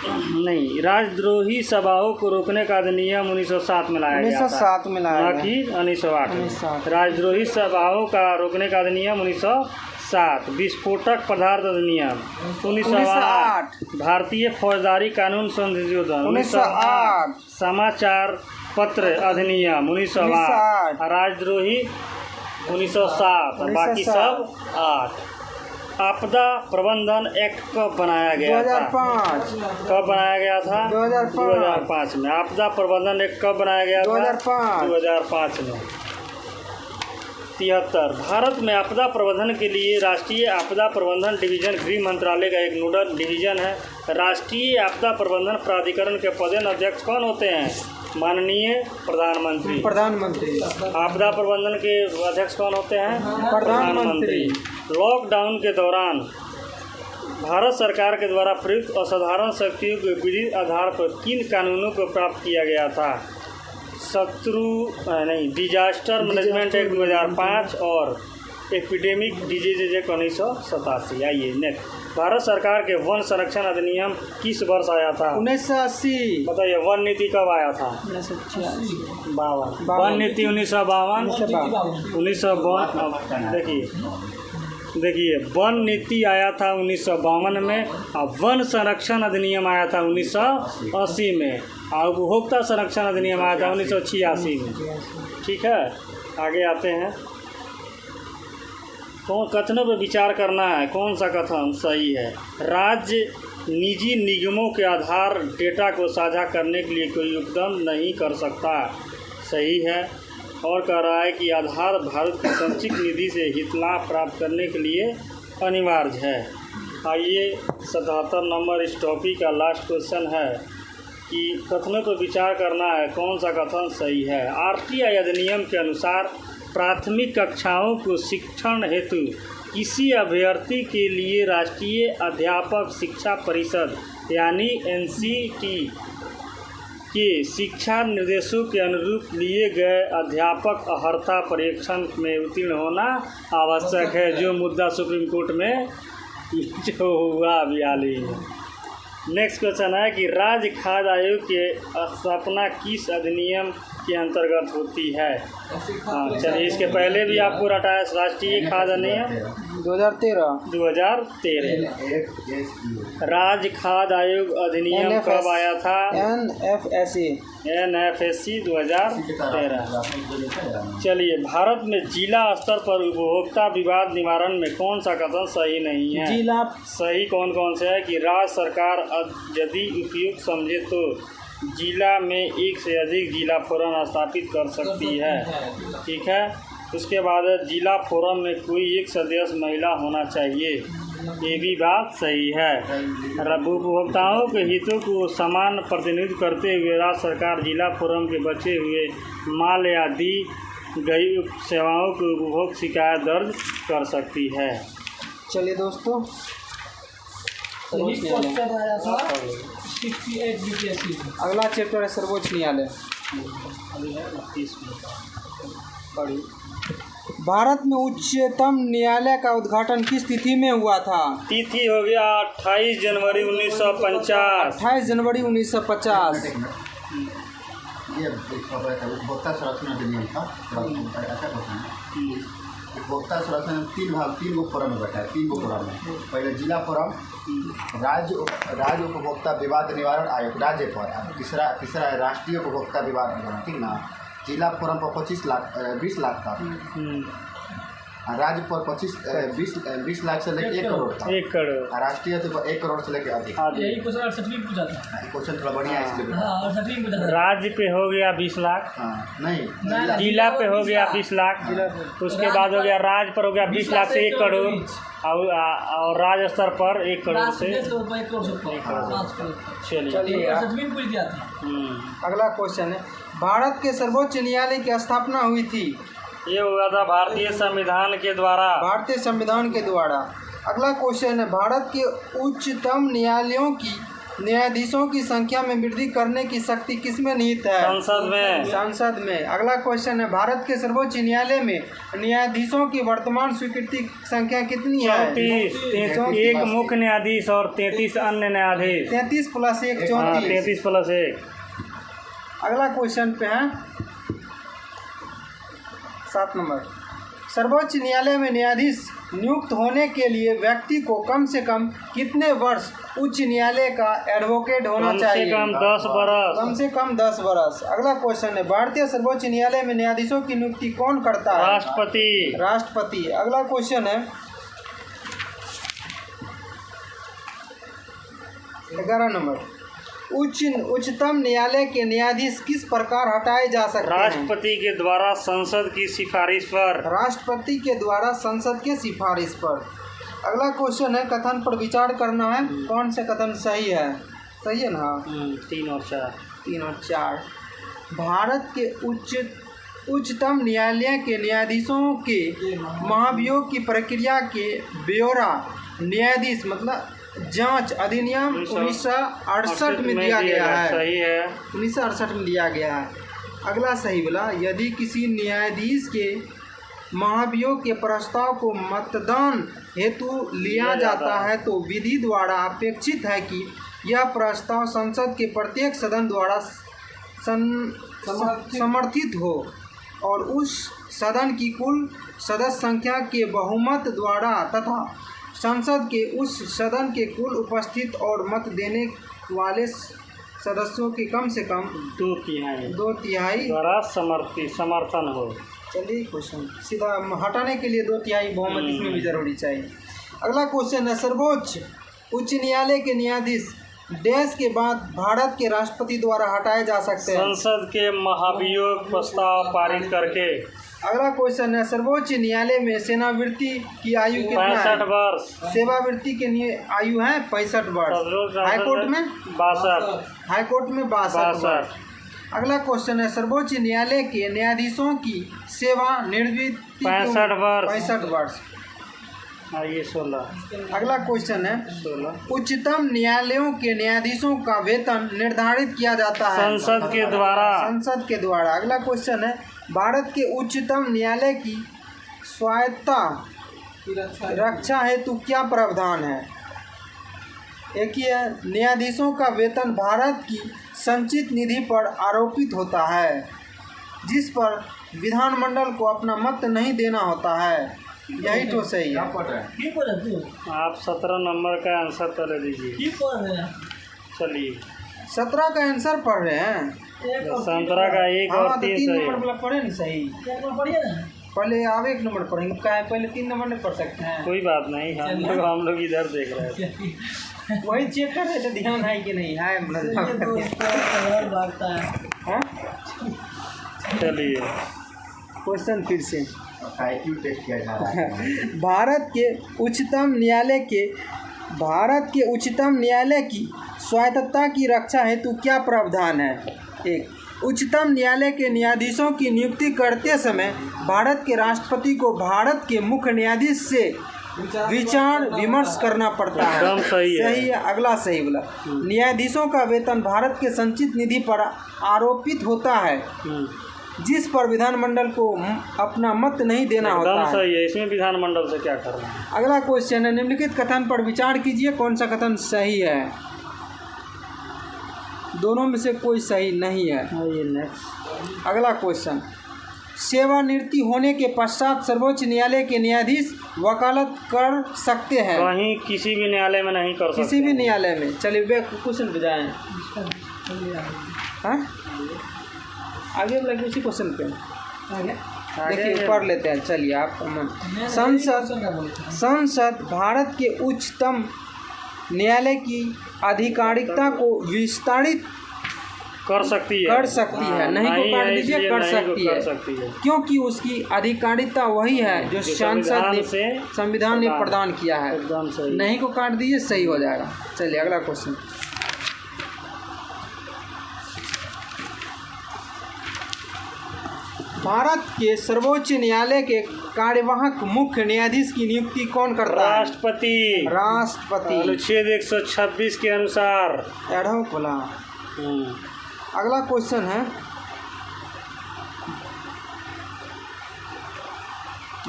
नहीं, राजद्रोही सभाओं को रोकने का अधिनियम 1907 में लाया गया था। 1907 में लाया गया, 1908। राजद्रोही सभाओं का रोकने का अधिनियम 1907। विस्फोटक पदार्थ अधिनियम 1908। भारतीय फौजदारी कानून संशोधन 1908। समाचार पत्र अधिनियम 1908। राजद्रोही 1907। बाकी सब 8। आपदा प्रबंधन एक्ट कब बनाया गया था? 2005। कब बनाया गया था? 2005 में। आपदा प्रबंधन एक्ट कब बनाया गया था? 2005 में। 73। भारत में आपदा प्रबंधन के लिए राष्ट्रीय आपदा प्रबंधन डिवीजन गृह मंत्रालय का एक नोडल डिवीजन है। राष्ट्रीय आपदा प्रबंधन प्राधिकरण के पदेन अध्यक्ष कौन होते हैं? माननीय प्रधानमंत्री। आपदा प्रबंधन के अध्यक्ष कौन होते हैं? प्रधानमंत्री। लॉकडाउन के दौरान भारत सरकार के द्वारा प्रयुक्त असाधारण शक्तियों के विधिक आधार पर किन कानूनों को प्राप्त किया गया था? डिजास्टर मैनेजमेंट एक्ट 2005 और एपिडेमिक डिजीज एक्ट 1987। आइए नेक्स्ट, भारत सरकार के वन संरक्षण अधिनियम किस वर्ष आया था? 1980। बताइए वन नीति कब आया था? 1952। वन नीति 1952। देखिए वन नीति आया था 1952 में और वन संरक्षण अधिनियम आया था 1980 में और उपभोक्ता संरक्षण अधिनियम आया था 1986 में। ठीक है, आगे आते हैं। कौन कथनों पर विचार करना है? कौन सा कथन सही है? राज्य निजी निगमों के आधार डेटा को साझा करने के लिए कोई उद्यम नहीं कर सकता। सही है। और कह रहा है कि आधार भारत की संचित निधि से हितलाभ प्राप्त करने के लिए अनिवार्य है। आइए 77 नंबर इस टॉपिक का लास्ट क्वेश्चन है कि कथनों पर विचार करना है, कौन सा कथन सही है? RTI अधिनियम के अनुसार प्राथमिक कक्षाओं को शिक्षण हेतु किसी अभ्यर्थी के लिए राष्ट्रीय अध्यापक शिक्षा परिषद यानी NCT के शिक्षा निर्देशों के अनुरूप लिए गए अध्यापक अर्हता परीक्षण में उत्तीर्ण होना आवश्यक है, जो मुद्दा सुप्रीम कोर्ट में जो हुआ अभी हाल ही में। नेक्स्ट क्वेश्चन है कि राज्य खाद्य आयोग के स्थापना किस अधिनियम के अंतर्गत होती है। ऐसी हाँ खाद चलिए, इसके पहले भी आपको रटाया राष्ट्रीय खाद्य अधिनियम 2013। राज्य खाद्य आयोग अधिनियम कब आया था? NFSC 2013। चलिए, भारत में जिला स्तर पर उपभोक्ता विवाद निवारण में कौन सा कथन सही नहीं है? जिला सही कौन कौन से है कि राज्य सरकार यदि उपयुक्त समझे तो जिला में एक से अधिक जिला फोरम स्थापित कर सकती है। ठीक है। उसके बाद जिला फोरम में कोई एक सदस्य महिला होना चाहिए, ये भी बात सही है। उपभोक्ताओं के हितों को समान प्रतिनिधित्व करते हुए राज्य सरकार जिला फोरम के बचे हुए माल या दी गई सेवाओं को उपभोग शिकायत दर्ज कर सकती है। चलिए दोस्तों, यही क्वेश्चन आया था 68 BPSC में। अगला चैप्टर है सर्वोच्च न्यायालय। भारत में उच्चतम न्यायालय का उद्घाटन किस तिथि में हुआ था? तिथि हो गया 28 जनवरी 1950। 28 जनवरी 1950। ये उपभोक्ता संरक्षण अधिनियम था। ऐसा क्वेश्चन है। उपभोक्ता संरक्षण तीन गो फोरम में बैठा है। 3 गो फोरम में, पहले जिला फोरम, राज्य उपभोक्ता विवाद निवारण आयोग राज्य पर, तीसरा है राष्ट्रीय उपभोक्ता विवाद निवारण। ठीक ना। जिला फोरम पर 20 लाख था, राज्य पर 20 लाख से लेकर 1 करोड़ था। 1 करोड़। राष्ट्रीय तो 1 करोड़ से लेकर अधिक। यही क्वेश्चन 68 में पूछा था। क्वेश्चन थोड़ा बढ़िया है इसलिए। हाँ, 68 में पूछा था। राज्य पे हो गया 20 लाख। हाँ, नहीं जिला पे हो गया 20 लाख। उसके बाद हो गया राज्य पर हो गया 20 लाख से 1 करोड़, और राज्य स्तर पर 1 करोड़ से 1 करोड़ से 5 करोड़। चलिए, 68 में पूछ दिया था। अगला क्वेश्चन है, भारत के सर्वोच्च न्यायालय की स्थापना हुई थी? ये हुआ था भारतीय संविधान के द्वारा। भारतीय संविधान के द्वारा। अगला क्वेश्चन है, भारत के उच्चतम न्यायालयों की न्यायाधीशों की संख्या में वृद्धि करने की शक्ति किसमें निहित है? संसद में। संसद में। अगला क्वेश्चन है, भारत के सर्वोच्च न्यायालय में न्यायाधीशों की वर्तमान स्वीकृति संख्या कितनी है? 34। एक मुख्य न्यायाधीश और 33 अन्य न्यायाधीश। 33 + 1 हाँ, 34। 33 + 1। अगला क्वेश्चन पे है 7 नंबर, सर्वोच्च न्यायालय में न्यायाधीश नियुक्त होने के लिए व्यक्ति को कम से कम कितने वर्ष उच्च न्यायालय का एडवोकेट होना चाहिए? कम से कम 10 वर्ष। कम से कम 10 वर्ष। अगला क्वेश्चन है, भारतीय सर्वोच्च न्यायालय में न्यायाधीशों की नियुक्ति कौन करता है? राष्ट्रपति। राष्ट्रपति। अगला क्वेश्चन है 11 नंबर, उच्चतम न्यायालय के न्यायाधीश किस प्रकार हटाए जा सकते हैं? राष्ट्रपति के द्वारा संसद की सिफारिश पर। राष्ट्रपति के द्वारा संसद के सिफारिश पर। अगला क्वेश्चन है, कथन पर विचार करना है, कौन से कथन सही है? सही है ना? 3 और 4। 3 और 4। भारत के उच्चतम न्यायालय के न्यायाधीशों के महाभियोग की प्रक्रिया के ब्यौरा न्यायाधीश मतलब जांच अधिनियम 1968 में दिया गया है। सही है। 1968 में दिया गया है। अगला सही बोला, यदि किसी न्यायाधीश के महाभियोग के प्रस्ताव को मतदान हेतु लिया जाता है तो विधि द्वारा अपेक्षित है कि यह प्रस्ताव संसद के प्रत्येक सदन द्वारा समर्थित हो और उस सदन की कुल सदस्य संख्या के बहुमत द्वारा तथा संसद के उस सदन के कुल उपस्थित और मत देने वाले सदस्यों के कम से कम 2 तिहाई द्वारा समर्थन हो। चलिए क्वेश्चन सीधा हटाने के लिए 2 तिहाई बहुमत इसमें भी जरूरी चाहिए। अगला क्वेश्चन है, सर्वोच्च उच्च न्यायालय के न्यायाधीश देश के बाद भारत के राष्ट्रपति द्वारा हटाए जा सकते हैं? संसद के महाभियोग प्रस्ताव पारित करके। अगला क्वेश्चन है, सर्वोच्च न्यायालय में सेवानिवृत्ति की आयु कितना है? 65 वर्ष। सेवानिवृत्ति की आयु है 65 वर्ष। हाईकोर्ट में 62। हाईकोर्ट में 62। अगला क्वेश्चन है, सर्वोच्च न्यायालय के न्यायाधीशों की सेवा निवृत्ति 65 वर्ष। ये 16। अगला क्वेश्चन है, 16। उच्चतम न्यायालयों के न्यायाधीशों का वेतन निर्धारित किया जाता है संसद के द्वारा। संसद के द्वारा। अगला क्वेश्चन है, भारत के उच्चतम न्यायालय की स्वायत्तता रक्षा हेतु क्या प्रावधान है? एक ही है, न्यायाधीशों का वेतन भारत की संचित निधि पर आरोपित होता है। जिस पर विधानमंडल को अपना मत नहीं देना होता है। यही तो सही है। आप 17 नंबर का आंसर कर दीजिए। चलिए 17 का आंसर पढ़ रहे हैं। 17 का 1 और हाँ तो 3 3 सही नंबर है। वाला पढ़े ना सही। पहले आप 1 नंबर पढ़ेंगे, क्या है पहले 3 नंबर नहीं पढ़ सकते हैं। कोई बात नहीं, हम लोग इधर देख रहे थे। वही चेक कर रहे थे, ध्यान है कि नहीं है। हाँ? चलिए क्वेश्चन फिर से। IQ टेस्ट किया जा रहा है। भारत के उच्चतम न्यायालय की स्वायत्तता की रक्षा हेतु क्या प्रावधान है? 1. उच्चतम न्यायालय के न्यायाधीशों की नियुक्ति करते समय भारत के राष्ट्रपति को भारत के मुख्य न्यायाधीश से विचार विमर्श करना पड़ता है। एकदम सही है। सही है। अगला सही बोला। न्यायाधीशों का वेतन भारत के संचित निधि पर आरोपित होता है, जिस पर विधानमंडल को अपना मत नहीं देना होता एकदम है। सही है। इसमें विधानमंडल से क्या करना है? अगला क्वेश्चन है, निम्नलिखित कथन पर विचार कीजिए, कौन सा कथन सही है? दोनों में से कोई सही नहीं है। ये नेक्स्ट। अगला क्वेश्चन, सेवानिवृत्ति होने के पश्चात सर्वोच्च न्यायालय के न्यायाधीश वकालत कर सकते हैं? कहीं किसी भी न्यायालय में नहीं कर सकते। किसी भी न्यायालय में। चलिए वे क्वेश्चन बजाएं। हाँ आगे लगे उसी क्वेश्चन पे देखिए पढ़ लेते हैं। चलिए आप संसद भारत के उच्चतम न्यायालय की आधिकारिकता को विस्तारित कर सकती है। नहीं को काट दीजिए, कर कर सकती है क्योंकि उसकी आधिकारिकता वही है जो संविधान ने प्रदान किया है। एकदम सही। नहीं को काट दीजिए, सही हो जाएगा। चलिए अगला क्वेश्चन, भारत के सर्वोच्च न्यायालय के कार्यवाहक मुख्य न्यायाधीश की नियुक्ति कौन करता है? राष्ट्रपति। अनुच्छेद 126 के अनुसार। बोला। अगला क्वेश्चन है,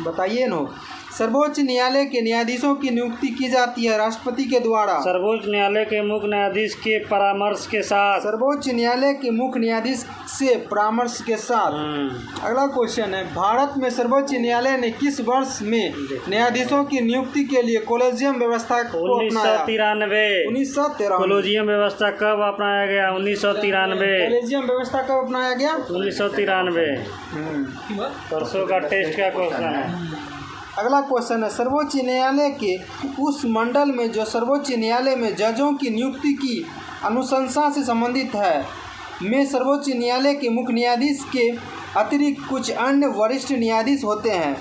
बताइए नो, सर्वोच्च न्यायालय के न्यायाधीशों की नियुक्ति की जाती है राष्ट्रपति के द्वारा। सर्वोच्च न्यायालय के मुख्य न्यायाधीश के परामर्श के साथ। सर्वोच्च न्यायालय के मुख्य न्यायाधीश से परामर्श के साथ। अगला क्वेश्चन है, भारत में सर्वोच्च न्यायालय ने किस वर्ष में न्यायाधीशों की नियुक्ति के लिए कॉलेजियम व्यवस्था को अपनाया? 1993। कॉलेजियम व्यवस्था कब अपनाया गया? 1993। कॉलेजियम व्यवस्था कब अपनाया गया? 1993। परसों का टेस्ट का क्वेश्चन है। अगला क्वेश्चन है, सर्वोच्च न्यायालय के उस मंडल में जो सर्वोच्च न्यायालय में जजों की नियुक्ति की अनुशंसा से संबंधित है में सर्वोच्च न्यायालय के मुख्य न्यायाधीश के अतिरिक्त कुछ अन्य वरिष्ठ न्यायाधीश होते हैं।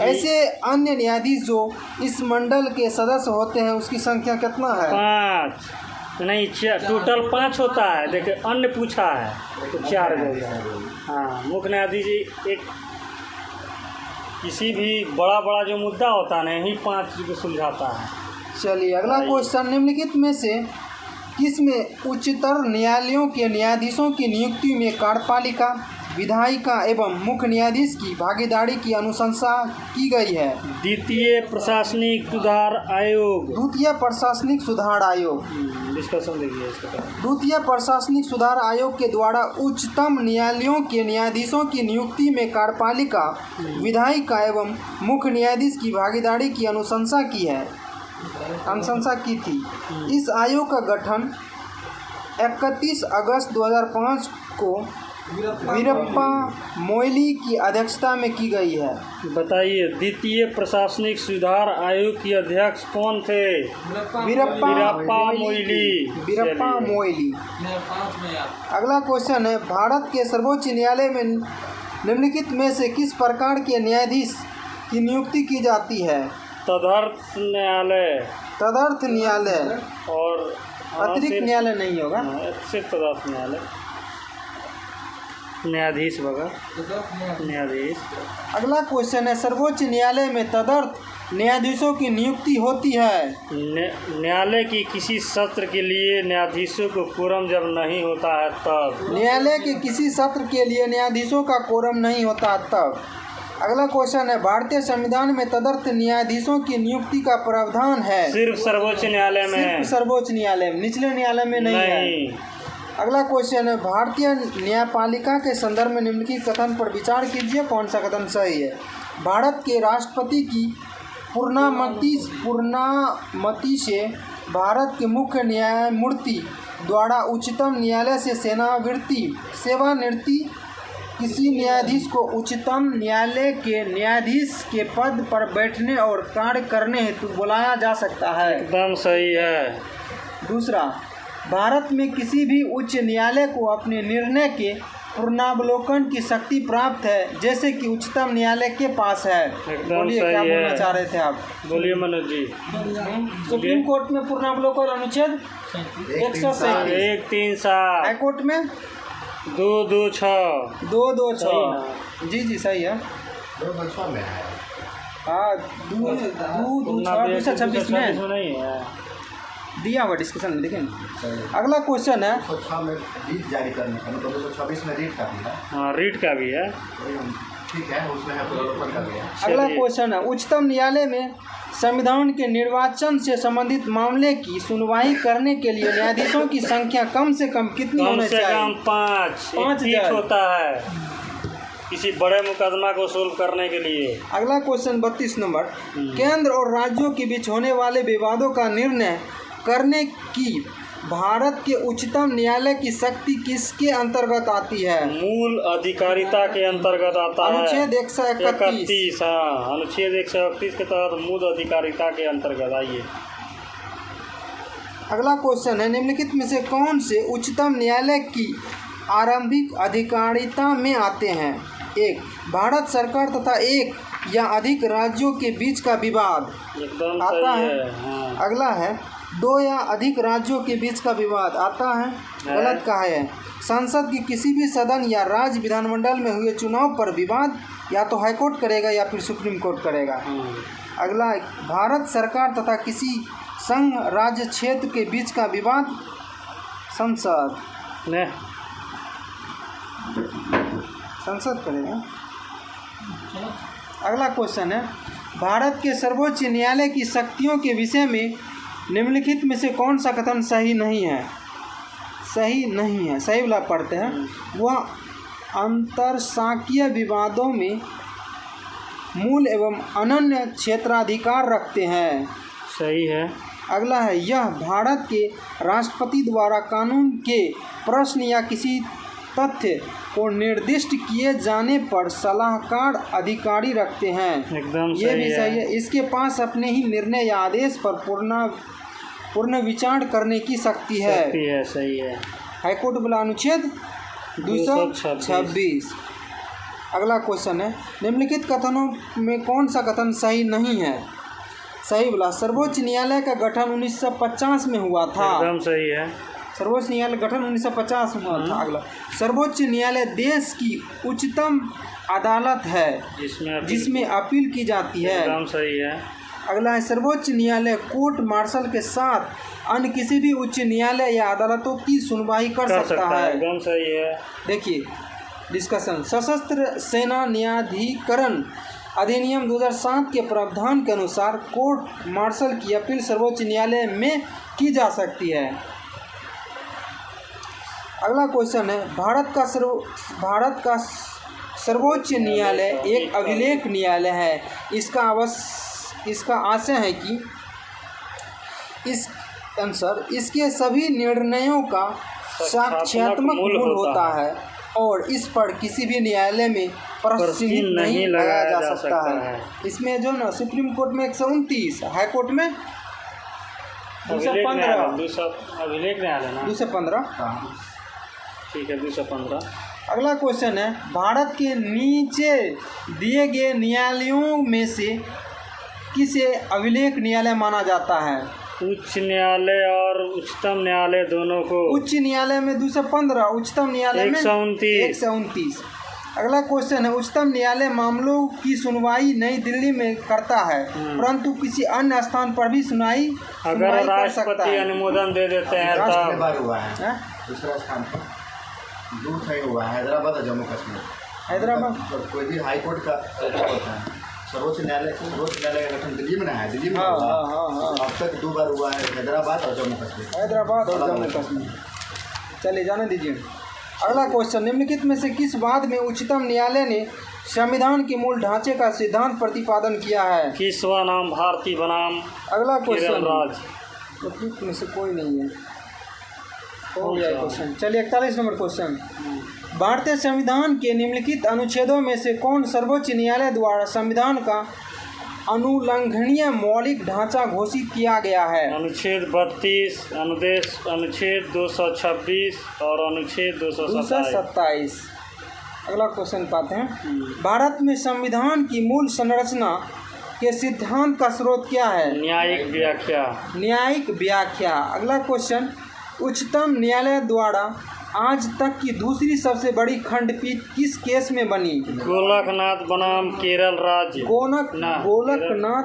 ऐसे अन्य न्यायाधीश जो इस मंडल के सदस्य होते हैं उसकी संख्या कितना है? 5 नहीं, टोटल 5 होता है। देखिए अन्य पूछा है तो 4 हो गया। हाँ, मुख्य न्यायाधीश एक किसी भी बड़ा जो मुद्दा होता है ना, यही 5 को सुलझाता है। चलिए अगला क्वेश्चन, निम्नलिखित में से किसमें उच्चतर न्यायालयों के न्यायाधीशों की नियुक्ति में कार्यपालिका, विधायिका एवं मुख्य न्यायाधीश की भागीदारी की अनुशंसा की गई है? द्वितीय प्रशासनिक सुधार आयोग। द्वितीय प्रशासनिक सुधार आयोग। डिस्कशन देखिए इसका। द्वितीय प्रशासनिक सुधार आयोग के द्वारा उच्चतम न्यायालयों के न्यायाधीशों की नियुक्ति में कार्यपालिका, विधायिका एवं मुख्य न्यायाधीश की भागीदारी की अनुशंसा की थी। इस आयोग का गठन 31 अगस्त 2005 को वीरप्पा मोइली की अध्यक्षता में की गई है। बताइए, द्वितीय प्रशासनिक सुधार आयोग की अध्यक्ष कौन थे? वीरप्पा मोइली। अगला क्वेश्चन है, भारत के सर्वोच्च न्यायालय में निम्नलिखित में से किस प्रकार के न्यायाधीश की नियुक्ति की जाती है? तदर्थ न्यायालय और अतिरिक्त न्यायालय नहीं होगा, सिर्फ तदर्थ न्यायाधीश होगा। न्यायाधीश। अगला क्वेश्चन है, सर्वोच्च न्यायालय में तदर्थ न्यायाधीशों की नियुक्ति होती है। न्यायालय की किसी सत्र के लिए न्यायाधीशों को कोरम जब नहीं होता है तब। न्यायालय के किसी सत्र के लिए न्यायाधीशों का कोरम नहीं होता तब। अगला क्वेश्चन है, भारतीय संविधान में तदर्थ न्यायाधीशों की नियुक्ति का प्रावधान है? सिर्फ सर्वोच्च न्यायालय में। सिर्फ सर्वोच्च न्यायालय में, निचले न्यायालय में नहीं है। अगला क्वेश्चन है, भारतीय न्यायपालिका के संदर्भ में निम्नलिखित कथन पर विचार कीजिए, कौन सा कथन सही है। भारत के राष्ट्रपति की पूर्णामति से भारत के मुख्य न्यायमूर्ति द्वारा उच्चतम न्यायालय से सेवानिवृत्ति किसी न्यायाधीश को उच्चतम न्यायालय के न्यायाधीश के पद पर बैठने और कार्य करने हेतु बुलाया जा सकता है। एकदम सही है। दूसरा, भारत में किसी भी उच्च न्यायालय को अपने निर्णय के पुनरावलोकन की शक्ति प्राप्त है, जैसे कि उच्चतम न्यायालय के पास है। एकदम बोलिए, सही क्या है। बोलना चाह रहे थे आप? बोलिए मनोज जी। सुप्रीम कोर्ट में पुनरावलोकन अनुच्छेद 137, 137, हाई कोर्ट में 226, 226। जी सही है। 226 में है। हाँ, 226 में नहीं है, दिया हुआ डिस्कशन में, देखें। अगला क्वेश्चन है, 206 में रीट जारी करने का, मतलब 226 में रीट का भी है। हाँ रीट का भी है। ठीक है, उसमें है पुनर्लोकन का भी है। अगला क्वेश्चन है, उच्चतम न्यायालय में संविधान के निर्वाचन से संबंधित मामले की सुनवाई करने के लिए न्यायाधीशों की संख्या कम से कम कितनी होनी चाहिए? कम से कम 5 जज होता है किसी बड़े मुकदमा को सोल्व करने के लिए। अगला क्वेश्चन 32 नंबर, केंद्र और राज्यों के बीच होने वाले विवादों का निर्णय करने की भारत के उच्चतम न्यायालय की शक्ति किसके अंतर्गत आती है? मूल अधिकारिता के अंतर्गत आता है। अनुच्छेद 131। हाँ, अनुच्छेद 131 के तहत मूल अधिकारिता के अंतर्गत। आइए अगला क्वेश्चन है, निम्नलिखित में से कौन से उच्चतम न्यायालय की आरंभिक अधिकारिता में आते हैं? 1. भारत सरकार तथा एक या अधिक राज्यों के बीच का विवाद एकदम आता सही है। हाँ। अगला है, 2 या अधिक राज्यों के बीच का विवाद आता है। गलत कहा है। संसद की किसी भी सदन या राज्य विधानमंडल में हुए चुनाव पर विवाद या तो हाईकोर्ट करेगा या फिर सुप्रीम कोर्ट करेगा। अगला, भारत सरकार तथा किसी संघ राज्य क्षेत्र के बीच का विवाद संसद करेगा। अगला क्वेश्चन है, भारत के सर्वोच्च न्यायालय की शक्तियों के विषय में निम्नलिखित में से कौन सा कथन सही नहीं है? सही वाला पढ़ते हैं। वह अंतरशाखीय विवादों में मूल एवं अनन्य क्षेत्राधिकार रखते हैं। सही है। अगला है, यह भारत के राष्ट्रपति द्वारा कानून के प्रश्न या किसी तथ्य को निर्दिष्ट किए जाने पर सलाहकार अधिकारी रखते हैं। एकदम ये भी सही है। इसके पास अपने ही निर्णय या आदेश पर पूर्ण विचार करने की शक्ति है। सही है। हाईकोर्ट वाला अनुच्छेद 226। अगला क्वेश्चन है, निम्नलिखित कथनों में कौन सा कथन सही नहीं है? सही वाला, सर्वोच्च न्यायालय का गठन 1950 में हुआ था। एकदम सही है। सर्वोच्च न्यायालय गठन 1950 में हुआ था। अगला, सर्वोच्च न्यायालय देश की उच्चतम अदालत है जिसमें अपील की जाती है। एकदम सही है। अगला है, सर्वोच्च न्यायालय कोर्ट मार्शल के साथ अन्य किसी भी उच्च न्यायालय या अदालतों की सुनवाई कर सकता है। एकदम सही है। देखिए डिस्कशन, सशस्त्र सेना न्यायाधिकरण अधिनियम 2007 के प्रावधान के अनुसार कोर्ट मार्शल की अपील सर्वोच्च न्यायालय में की जा सकती है। अगला क्वेश्चन है, भारत का सर्वोच्च न्यायालय एक अभिलेख न्यायालय है। इसका आशय है कि इसके सभी निर्णयों का साक्ष्यात्मक मूल होता है और इस पर किसी भी न्यायालय में प्रश्न नहीं लगाया जा सकता है। इसमें जो ना सुप्रीम कोर्ट में 129, हाई कोर्ट में 215, अभिलेख न्यायालय ना 215। ठीक है, 215। अगला क्वेश्चन है, भारत के नीचे दिए गए न्यायालयों में से किसे अभिलेख न्यायालय माना जाता है? उच्च न्यायालय और उच्चतम न्यायालय दोनों को। उच्च न्यायालय में 215, उच्चतम न्यायालय में 129। अगला क्वेश्चन है, उच्चतम न्यायालय मामलों की सुनवाई नई दिल्ली में करता है, परंतु किसी अन्य स्थान पर भी सुनवाई अगर राष्ट्रपति अनुमोदन दे देते हैं तब। हुआ है दूसरा स्थान पर दूर नहीं हुआ है, हैदराबाद और जम्मू कश्मीर। हैदराबाद कोई भी हाई कोर्ट का होता है। सर्वोच्च न्यायालय का गठन दिल्ली में ना है, दिल्ली में अब तक 2 बार हुआ है, हैदराबाद और जम्मू कश्मीर। हैदराबाद और जम्मू कश्मीर। चलिए जाने दीजिए। अगला क्वेश्चन, निम्नलिखित में से किस बात में उच्चतम न्यायालय ने संविधान के मूल ढांचे का सिद्धांत प्रतिपादन किया है? किसवा नाम भारती बनाम अगला केरल क्वेश्चन, राज। उपयुक्त में से कोई नहीं है, हो गया क्वेश्चन। चलिए 41 नंबर क्वेश्चन, भारतीय संविधान के निम्नलिखित अनुच्छेदों में से कौन सर्वोच्च न्यायालय द्वारा संविधान का अनुलंघनीय मौलिक ढांचा घोषित किया गया है? अनुच्छेद 32, अनुच्छेद 226 और अनुच्छेद 227। 227। अगला क्वेश्चन पाते हैं, भारत में संविधान की मूल संरचना के सिद्धांत का स्रोत क्या है? न्यायिक व्याख्या। न्यायिक व्याख्या। अगला क्वेश्चन, उच्चतम न्यायालय द्वारा आज तक की दूसरी सबसे बड़ी खंडपीठ किस केस में बनी? गोलकनाथ बनाम केरल राज्य। गोलकनाथ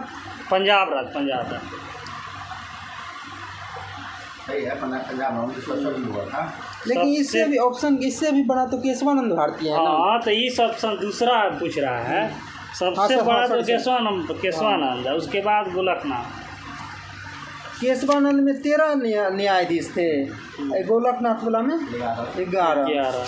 पंजाब राज्य। सही है, पंजाब में 1970 में हुआ था। लेकिन इससे भी ऑप्शन इससे भी बड़ा तो केशवानंद भारती है ना? हाँ, तो इस ऑप्शन दूसरा पूछ रहा है। सबसे बड़ा तो केशवानंद है, उसके बाद गोलकनाथ। केशवानंद में 13 न्यायाधीश थे, गोलकनाथ वाला में 11।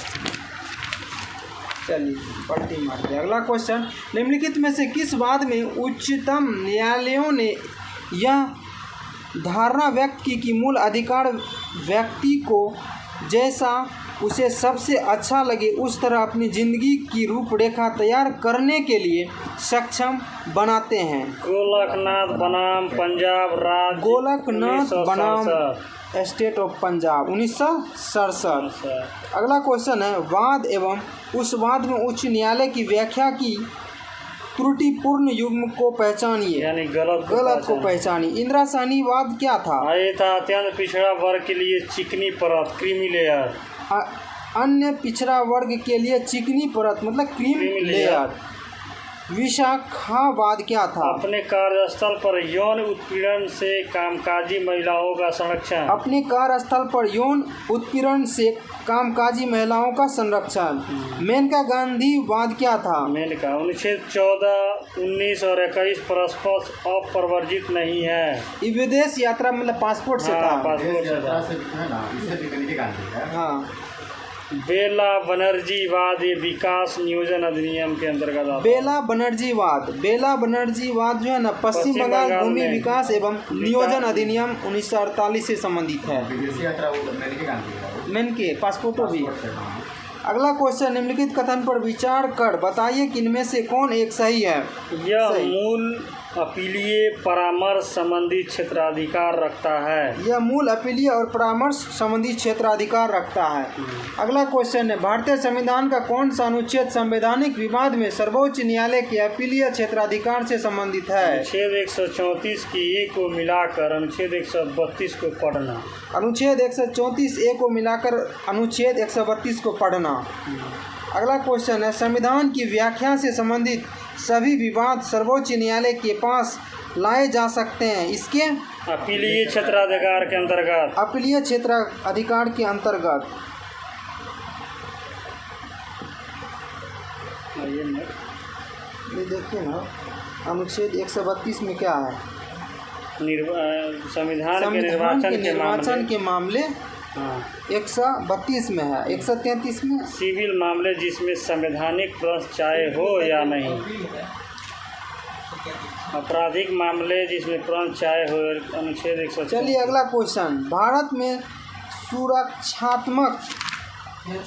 चलिए पलटी मार दिया। अगला क्वेश्चन, निम्नलिखित में से किस बात में उच्चतम न्यायालयों ने यह धारणा व्यक्त की कि मूल अधिकार व्यक्ति को जैसा उसे सबसे अच्छा लगे उस तरह अपनी जिंदगी की रूपरेखा तैयार करने के लिए सक्षम बनाते हैं? गोलकनाथ बनाम पंजाब राज्य। गोलकनाथ बनाम स्टेट ऑफ पंजाब 1967। अगला क्वेश्चन है, वाद एवं उस वाद में उच्च न्यायालय की व्याख्या की त्रुटिपूर्ण युग्म को पहचानिए, यानी गलत को पहचानिए। इंदिरा साहनीवाद क्या था? ये था अत्यंत पिछड़ा वर्ग के लिए चिकनी परत, क्रीमी लेयर। अन्य पिछड़ा वर्ग के लिए चिकनी परत मतलब क्रीम लेयर। विशाखावाद क्या था? अपने कार्यस्थल पर यौन उत्पीड़न से कामकाजी महिलाओं का संरक्षण। अपने कार्यस्थल पर यौन उत्पीड़न से कामकाजी महिलाओं का संरक्षण। मेनका गांधीवाद क्या था? मेनका अनुच्छेद 14, 19 और 21 परस्पर अप्रवर्जित नहीं है। ये विदेश यात्रा मतलब पासपोर्ट से था। पासपोर्ट से था। हाँ। बेला बनर्जीवाद ये विकास नियोजन अधिनियम के अंतर्गत आता है। बेला बनर्जीवाद जो है ना पश्चिम बंगाल भूमि विकास एवं नियोजन अधिनियम 1948 से संबंधित है। मेनके पासपोर्टो भी। अगला क्वेश्चन, निम्नलिखित कथन पर विचार कर बताइए कि इनमें से कौन एक सही है? यह मूल अपीलीय परामर्श संबंधी क्षेत्राधिकार रखता है। यह मूल अपीलीय और परामर्श संबंधी क्षेत्राधिकार रखता है। अगला क्वेश्चन है, भारतीय संविधान का कौन सा अनुच्छेद संवैधानिक विवाद में सर्वोच्च न्यायालय के अपीलीय क्षेत्राधिकार से संबंधित है? अनुच्छेद 134 की ए को मिलाकर अनुच्छेद 132 को पढ़ना। अनुच्छेद 134 ए को मिलाकर अनुच्छेद 132 को पढ़ना। अगला क्वेश्चन है, संविधान की व्याख्या से संबंधित सभी विवाद सर्वोच्च न्यायालय के पास लाए जा सकते हैं इसके अपीलीय क्षेत्राधिकार के अंतर्गत। अपीलीय क्षेत्राधिकार के अंतर्गत। ये देखिए ना, अनुच्छेद 132 में क्या है? संविधान के निर्वाचन के मामले 132 में है। 133 में सिविल मामले जिसमें संवैधानिक प्रश्न चाहे हो या नहीं। आपराधिक मामले जिसमें प्रश्न चाहे हो अनुच्छेद 134। चलिए अगला क्वेश्चन, भारत में सुरक्षात्मक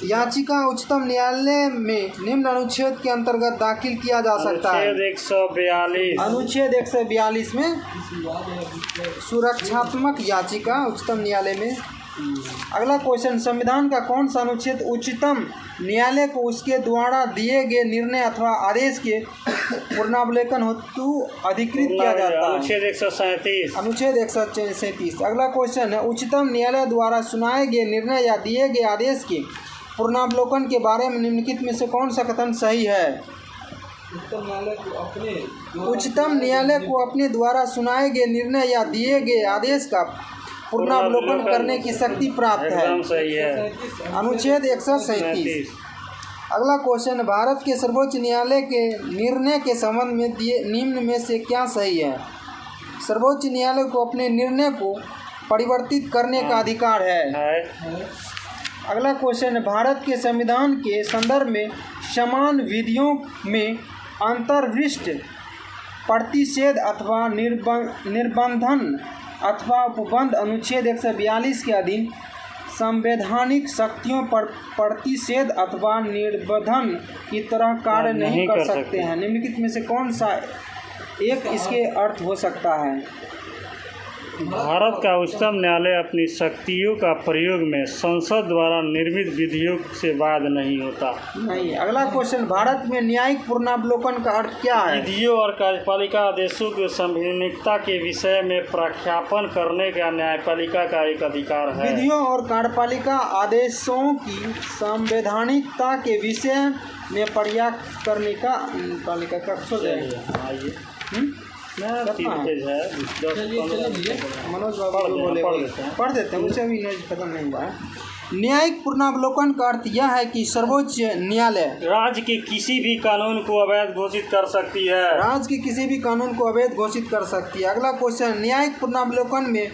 याचिका उच्चतम न्यायालय में निम्न अनुच्छेद के अंतर्गत दाखिल किया जा सकता है? अनुच्छेद 142 में सुरक्षात्मक याचिका उच्चतम न्यायालय में। अगला क्वेश्चन, संविधान का कौन सा अनुच्छेद उच्चतम न्यायालय को उसके द्वारा दिए गए निर्णय अथवा आदेश के पुनरावलोकन हेतु अधिकृत किया जाता है? अनुच्छेद 137। अनुच्छेद 137। अगला क्वेश्चन है, उच्चतम न्यायालय द्वारा सुनाए गए निर्णय या दिए गए आदेश के पुनरावलोकन के बारे में निम्नलिखित में से कौन सा कथन सही है? उच्चतम न्यायालय को अपने द्वारा सुनाए गए निर्णय या दिए गए आदेश का पुनरावलोकन करने की शक्ति प्राप्त है। सही है। अनुच्छेद 137। अगला क्वेश्चन, भारत के सर्वोच्च न्यायालय के निर्णय के संबंध में दिए निम्न में से क्या सही है? सर्वोच्च न्यायालय को अपने निर्णय को परिवर्तित करने का अधिकार है। अगला क्वेश्चन है, भारत के संविधान के संदर्भ में समान विधियों में अंतर्विष्ट प्रतिषेध अथवा निर्बंधन अथवा उपबंध अनुच्छेद 142 के अधीन संवैधानिक शक्तियों पर प्रतिषेध अथवा निर्बंधन की तरह कार्य नहीं कर सकते हैं। निम्नलिखित में से कौन सा एक इसके अर्थ हो सकता है? भारत का उच्चतम न्यायालय अपनी शक्तियों का प्रयोग में संसद द्वारा निर्मित विधियों से बाध नहीं होता। नहीं। अगला क्वेश्चन, भारत में न्यायिक पुनरावलोकन का अर्थ क्या है? विधियों और कार्यपालिका आदेशों की संवैधानिकता के विषय में प्रख्यापन करने का न्यायपालिका का एक अधिकार है। विधियों और कार्यपालिका आदेशों की संवैधानिकता के विषय में प्रयास करने का पालिका का आइए मनोज बाबू बोले पढ़ देते हैं, उसे अभी नहीं खत्म नहीं हुआ है। न्यायिक पुनरावलोकन का अर्थ यह है कि सर्वोच्च न्यायालय राज्य के किसी भी कानून को अवैध घोषित कर सकती है। राज्य के किसी भी कानून को अवैध घोषित कर सकती है। अगला क्वेश्चन, न्यायिक पुनरावलोकन में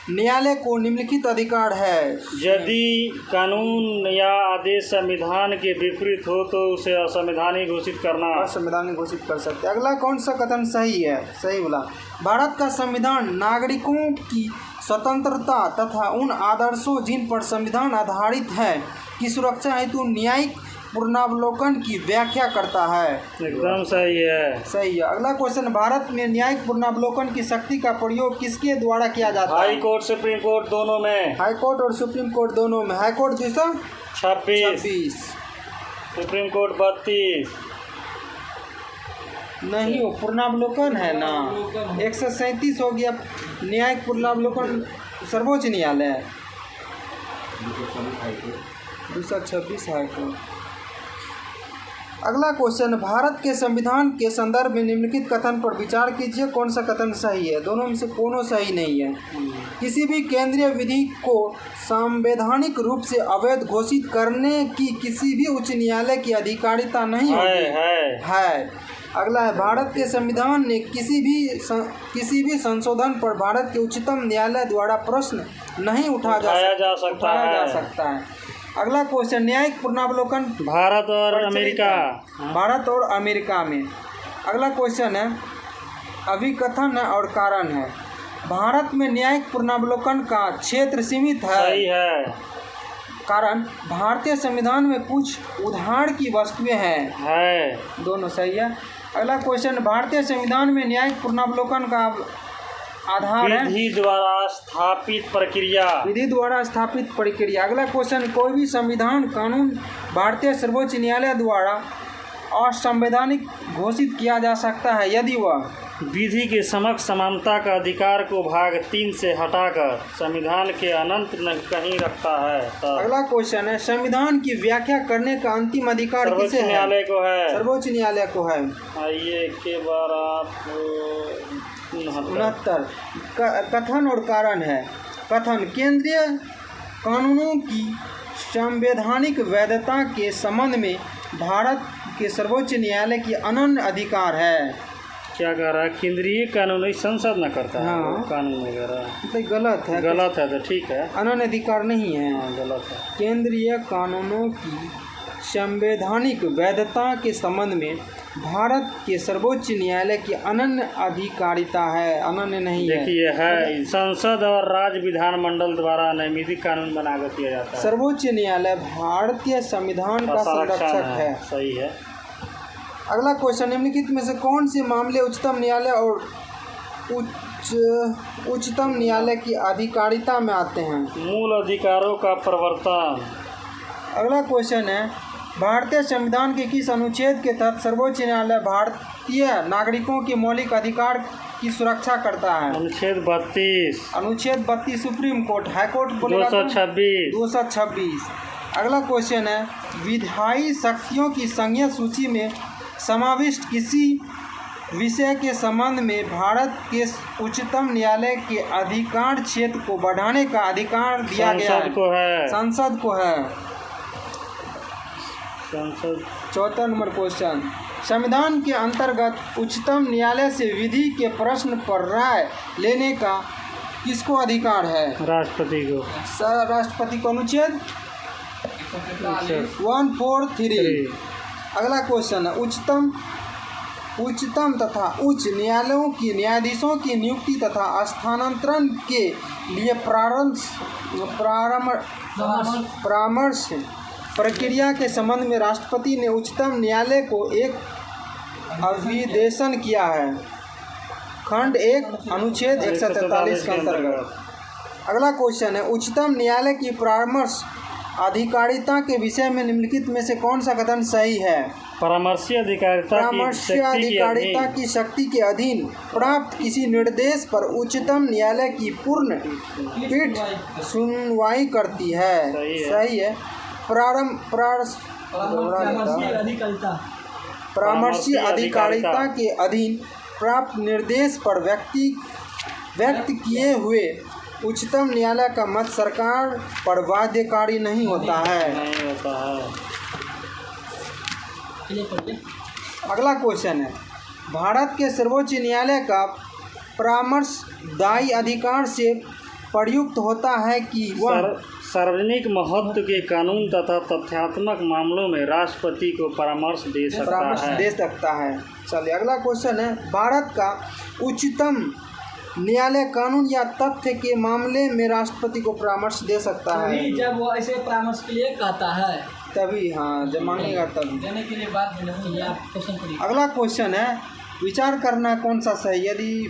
न्यायालय को निम्नलिखित अधिकार है। यदि कानून या आदेश संविधान के विपरीत हो तो उसे असंवैधानिक घोषित करना। असंवैधानिक घोषित कर सकते हैं। अगला कौन सा कथन सही है? सही बोला। भारत का संविधान नागरिकों की स्वतंत्रता तथा उन आदर्शों जिन पर संविधान आधारित है की सुरक्षा हेतु न्यायिक पुनरावलोकन की व्याख्या करता है। एकदम सही है। सही है। अगला क्वेश्चन, भारत में न्यायिक पुनरावलोकन की शक्ति का प्रयोग किसके द्वारा किया जाता है? हाई कोर्ट सुप्रीम कोर्ट दोनों में। हाई कोर्ट और सुप्रीम कोर्ट दोनों में। High court 226, supreme court 32। नहीं, वो पुनरावलोकन है ना। 137 हो गया। न्यायिक पुनरावलोकन सर्वोच्च न्यायालय है। 226 हाई कोर्ट। अगला क्वेश्चन, भारत के संविधान के संदर्भ में निम्नलिखित कथन पर विचार कीजिए, कौन सा कथन सही है? दोनों में से कोनो सही नहीं है। किसी भी केंद्रीय विधि को संवैधानिक रूप से अवैध घोषित करने की किसी भी उच्च न्यायालय की अधिकारिता नहीं होती है। अगला है, भारत के संविधान ने किसी भी संशोधन पर भारत के उच्चतम न्यायालय द्वारा प्रश्न नहीं उठाया जा सकता है। अगला क्वेश्चन, न्यायिक पुनरावलोकन भारत और अमेरिका में। अगला क्वेश्चन है, अभिकथन और कारण है। भारत में न्यायिक पुनरावलोकन का क्षेत्र सीमित है। सही है। कारण भारतीय संविधान में कुछ उदाहरण की वस्तुएं हैं। दोनों सही है। अगला क्वेश्चन, भारतीय संविधान में न्यायिक पुनरावलोकन का आधार है विधि द्वारा स्थापित प्रक्रिया। अगला क्वेश्चन, कोई भी संविधान कानून भारतीय सर्वोच्च न्यायालय द्वारा असंवैधानिक घोषित किया जा सकता है यदि वह विधि के समक्ष समानता का अधिकार को भाग 3 से हटाकर संविधान के अनंत न कहीं रखता है। अगला क्वेश्चन है, संविधान की व्याख्या करने का अंतिम अधिकार किसे है? न्यायालय को है। सर्वोच्च न्यायालय को है। आइए के बार आप 69 कथन और कारण है। कथन, केंद्रीय कानूनों की संवैधानिक वैधता के संबंध में भारत के सर्वोच्च न्यायालय की अनन्य अधिकार है। क्या कह रहा है? केंद्रीय कानून संसद न करता है। हाँ। कानून वगैरह तो गलत है तो ठीक है। अनन्य अधिकार नहीं है। हाँ, गलत है। केंद्रीय कानूनों की संवैधानिक वैधता के संबंध में भारत के सर्वोच्च न्यायालय की अनन्य अधिकारिता है। अनन्य नहीं है। देखिए है, संसद और राज्य विधानमंडल द्वारा नैमित्तिक कानून बनाकर किया जाता है। सर्वोच्च न्यायालय भारतीय संविधान का संरक्षक है। सही है। अगला क्वेश्चन, निम्नलिखित में से कौन से मामले उच्चतम न्यायालय और उच्चतम न्यायालय की अधिकारिता में आते हैं? मूल अधिकारों का प्रवर्तन। अगला क्वेश्चन है, भारतीय संविधान के किस अनुच्छेद के तहत सर्वोच्च न्यायालय भारतीय नागरिकों के मौलिक अधिकार की सुरक्षा करता है? अनुच्छेद 32। अनुच्छेद 32 सुप्रीम कोर्ट। हाई कोर्ट बोलेगा 226। अगला क्वेश्चन है, विधायी शक्तियों की संघीय सूची में समाविष्ट किसी विषय के संबंध में भारत के उच्चतम न्यायालय के अधिकार क्षेत्र को बढ़ाने का अधिकार दिया गया है? संसद को है। संसद। 74 नंबर क्वेश्चन, संविधान के अंतर्गत उच्चतम न्यायालय से विधि के प्रश्न पर राय लेने का किसको अधिकार है? राष्ट्रपति को। राष्ट्रपति को। अनुच्छेद 143। अगला क्वेश्चन है उच्चतम तथा उच्च न्यायालयों की न्यायाधीशों की नियुक्ति तथा स्थानांतरण के लिए परामर्श प्रक्रिया के संबंध में राष्ट्रपति ने उच्चतम न्यायालय को एक अभिदेशन किया है। खंड 1 अनुच्छेद 143 के अंतर्गत। अगला क्वेश्चन है उच्चतम न्यायालय की परामर्श अधिकारिता के विषय में निम्नलिखित में से कौन सा कथन सही है? परामर्शीय अधिकारिता की शक्ति के अधीन प्राप्त किसी निर्देश पर उच्चतम न्यायालय की पूर्ण पीठ सुनवाई करती है। सही है। परामर्शी अधिकारिता के अधीन प्राप्त निर्देश पर व्यक्त किए हुए उच्चतम न्यायालय का मत सरकार पर बाध्यकारी नहीं होता है। अगला क्वेश्चन है भारत के सर्वोच्च न्यायालय का परामर्श दायी अधिकार से प्रयुक्त होता है कि वह सार्वजनिक महत्व के कानून तथा तथ्यात्मक मामलों में राष्ट्रपति को परामर्श दे सकता है। चलिए अगला क्वेश्चन है भारत का उच्चतम न्यायालय कानून या तथ्य के मामले में राष्ट्रपति को परामर्श दे सकता है जब वो ऐसे परामर्श के लिए कहता है तभी। हाँ, जब मांगेगा तभी देने के लिए बात नहीं। आप क्वेश्चन करिए। अगला क्वेश्चन है विचार करना कौन सा सही।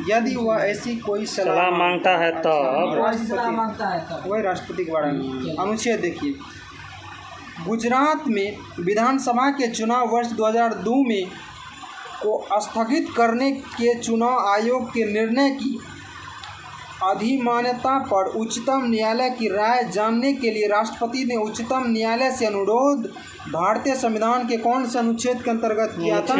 यदि वह ऐसी कोई सलाह मांगता है तो वही राष्ट्रपति के बारे में। अनुच्छेद देखिए गुजरात में विधानसभा के चुनाव वर्ष 2002 में को स्थगित करने के चुनाव आयोग के निर्णय की अधिमान्यता पर उच्चतम न्यायालय की राय जानने के लिए राष्ट्रपति ने उच्चतम न्यायालय से अनुरोध भारतीय संविधान के कौन से अनुच्छेद के अंतर्गत किया था?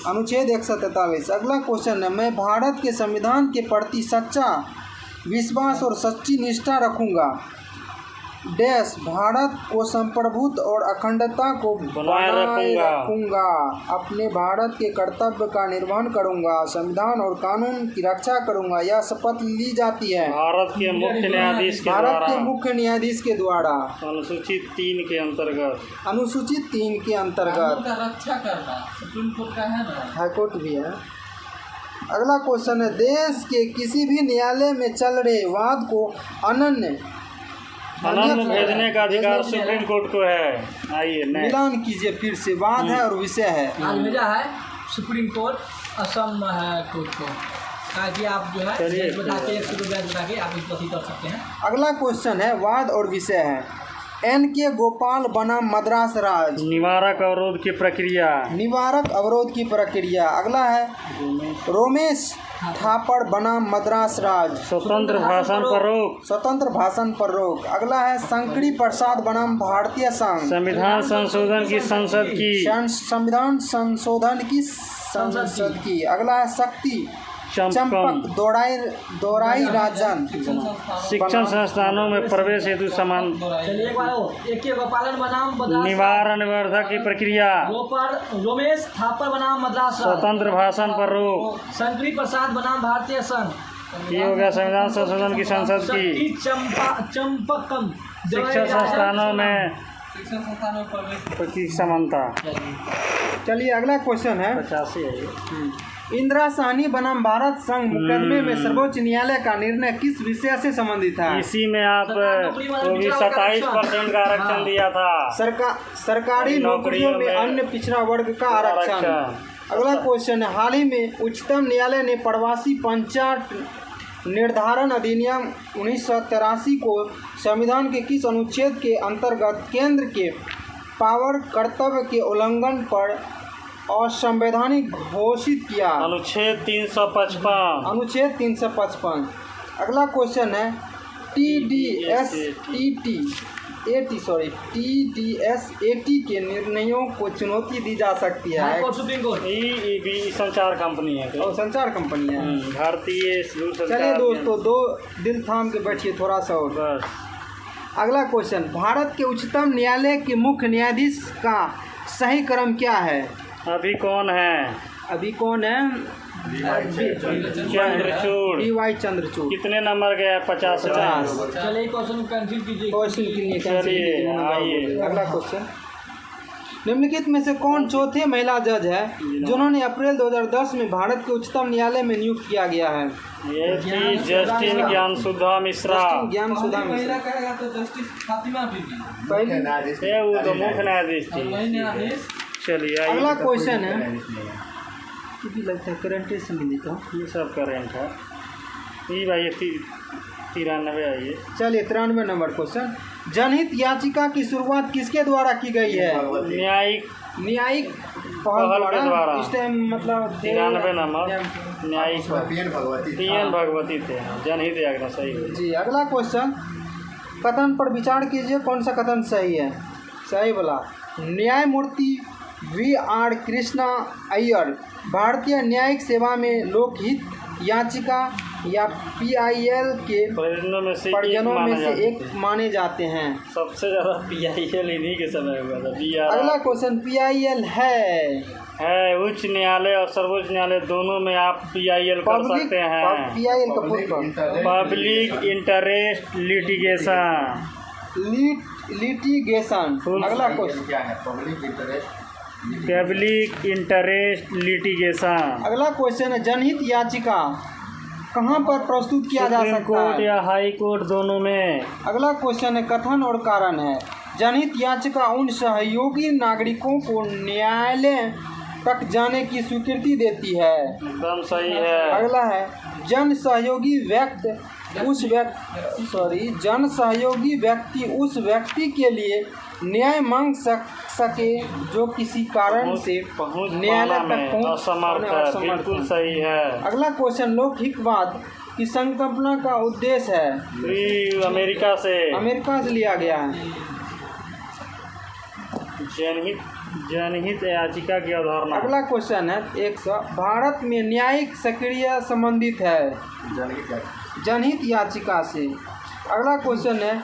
अनुच्छेद 143। अगला क्वेश्चन है मैं भारत के संविधान के प्रति सच्चा विश्वास और सच्ची निष्ठा रखूंगा देश भारत को संप्रभुत्व और अखंडता को बनाए रखूंगा अपने भारत के कर्तव्य का निर्वहन करूंगा संविधान और कानून की रक्षा करूंगा यह शपथ ली जाती है भारत के मुख्य न्यायाधीश के द्वारा अनुसूचित 3 के अंतर्गत रक्षा करना सुप्रीम कोर्ट का है ना हाईकोर्ट भी है। अगला क्वेश्चन है देश के किसी भी न्यायालय में चल रहे वाद को अनन्य भेजने का अधिकार सुप्रीम कोर्ट को है। आइए मिलान कीजिए फिर से वाद है और विषय है। आज भेजा है सुप्रीम कोर्ट असम है कोर्ट को ताकि आप जो है बता के 100 रुपया बता के आप इसको कर सकते हैं। अगला क्वेश्चन है वाद और विषय है NK गोपाल बनाम मद्रास राज निवारक अवरोध की प्रक्रिया। अगला है रोमेश थापड़ बनाम मद्रास राज स्वतंत्र भाषण पर रोक। अगला है शंकरी प्रसाद बनाम भारतीय संघ संविधान संशोधन की। अगला है शक्ति चंपक दौराई राजन शिक्षण संस्थानों में प्रवेश हेतु समान निवारण निवर्धक की प्रक्रिया। रोमेश थापर बनाम मद्रास स्वतंत्र भाषण पर रोक। शंकरी प्रसाद बनाम भारतीय संघ ये हो गया संविधान संशोधन की संसद की। चंपकम शिक्षण संस्थानों में समानता। चलिए अगला क्वेश्चन है 85 है इंदिरा साहनी बनाम भारत संघ मुकदमे में सर्वोच्च न्यायालय का निर्णय किस विषय से संबंधित है? इसी में आप 27% का आरक्षण दिया था सरकारी नौकरियों में अन्य पिछड़ा वर्ग का आरक्षण। अगला क्वेश्चन है हाल ही में उच्चतम न्यायालय ने प्रवासी पंचायत निर्धारण अधिनियम 1983 को संविधान के किस अनुच्छेद के अंतर्गत केंद्र के पावर कर्तव्य के उल्लंघन पर असंवैधानिक घोषित किया? अनुच्छेद 355। अगला क्वेश्चन है TDSAT के निर्णयों को चुनौती दी जा सकती है। संचार कंपनी है संचार कंपनी है भारतीय। चलिए दोस्तों दो दिल थाम के बैठिए थोड़ा सा और। अगला क्वेश्चन भारत के उच्चतम न्यायालय के मुख्य न्यायाधीश का सही क्रम क्या है? अभी कौन है? अभी कौन है? चंद्रचूड़। DY चंद्रचूड़। कितने नंबर गया? 50। चलिए क्वेश्चन कैंसिल कीजिए। क्वेश्चन के लिए चलिए, आइए। अगला क्वेश्चन, निम्नलिखित में से कौन चौथे महिला जज है जिन्होंने अप्रैल 2010 में भारत के उच्चतम न्यायालय में नियुक्त किया गया है? ये थी जस्टिन ज्ञानसुधा मिश्रा। ज्ञानसुधा मिश्रा। महिला कहेगा तो जस्टिस फातिमा बीबी। पहली ये वो तो मुख्य न्यायाधीश थी। वही न्यायाधीश। चलिए आइए। अगला क्वेश्चन है, भी लगता है करंट से मिलता है। ये सब करेंट है। ये भाई 93 आइए। चलिए 93 नंबर क्वेश्चन, जनहित याचिका की शुरुआत किसके द्वारा की गई है? न्यायिक पहल के द्वारा। इस टाइम मतलब 93 नंबर न्यायिक PN भगवती PN भगवती थे। जनहित याचिका सही है जी। अगला क्वेश्चन, कथन पर विचार कीजिए, कौन सा कथन सही है? सही बोला, न्यायमूर्ति VR कृष्णा अय्यर भारतीय न्यायिक सेवा में लोकहित याचिका या PIL के परिजनों में से एक माने जाते हैं। सबसे ज़्यादा PIL इन्हीं के समय हुआ था। VR अगला क्वेश्चन, PIL है उच्च न्यायालय और सर्वोच्च न्यायालय दोनों में आप PIL कर सकते हैं। PIL का full form public interest litigation. Litigation. अगला क्वेश्चन, क्या है? Public interest litigation. अगला क्वेश्चन है, जनहित याचिका कहाँ पर प्रस्तुत किया जा सुप्रीम सकता कोर्ट है? या हाई कोर्ट दोनों में। अगला क्वेश्चन है, कथन और कारण है, जनहित याचिका उन सहयोगी नागरिकों को न्यायालय तक जाने की स्वीकृति देती है। एकदम सही है। अगला है, जन सहयोगी व्यक्ति उस व्यक्ति के लिए न्याय मांग सके जो किसी कारण से न्यायालय तक पहुंच असमर्थ है। बिल्कुल सही है। अगला क्वेश्चन, लोकहितवाद की संकल्पना का उद्देश्य है? अमेरिका से लिया गया है। जनहित याचिका की अवधारणा। अगला क्वेश्चन है 100, भारत में न्यायिक सक्रिय संबंधित है जनहित याचिका से। अगला क्वेश्चन है,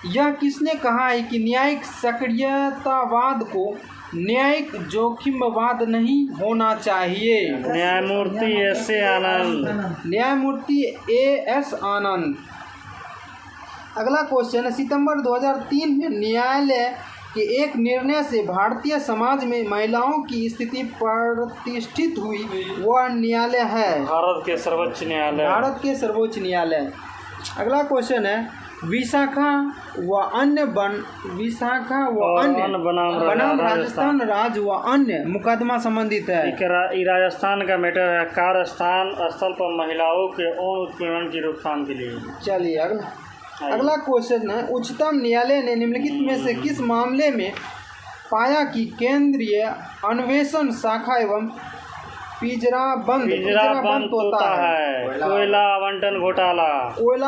यह किसने कहा है कि न्यायिक सक्रियतावाद को न्यायिक जोखिमवाद नहीं होना चाहिए? न्यायमूर्ति AS आनंद। अगला क्वेश्चन है, सितंबर 2003 में न्यायालय के एक निर्णय से भारतीय समाज में महिलाओं की स्थिति प्रतिष्ठित हुई, वह न्यायालय है? भारत के सर्वोच्च न्यायालय। अगला क्वेश्चन है, विशाखा व अन्य बनाम राजस्थान राज्य व अन्य मुकदमा संबंधित है? राजस्थान का मैटर है, कार्यस्थान स्थल पर महिलाओं के यौन उत्पीड़न की रोकथाम के लिए। चलिए अगला क्वेश्चन है, उच्चतम न्यायालय ने निम्नलिखित में से किस मामले में पाया कि केंद्रीय अन्वेषण शाखा एवं पिंजराबंद होता है? कोयला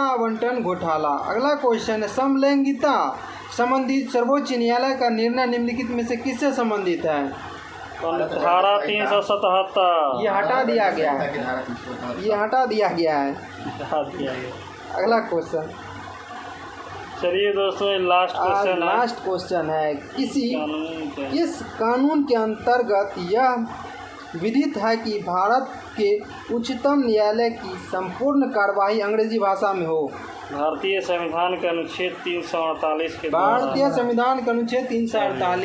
आवंटन घोटाला। अगला क्वेश्चन है, समलैंगिकता संबंधित सर्वोच्च न्यायालय का निर्णय निम्नलिखित में से किससे संबंधित है? धारा 377। ये हटा दिया गया है। अगला क्वेश्चन, चलिए दोस्तों, लास्ट क्वेश्चन है, किस कानून के अंतर्गत यह विधित है कि भारत के उच्चतम न्यायालय की संपूर्ण कार्यवाही अंग्रेजी भाषा में हो? भारतीय संविधान के अनुच्छेद 348 के भारतीय संविधान का अनुच्छेद 348।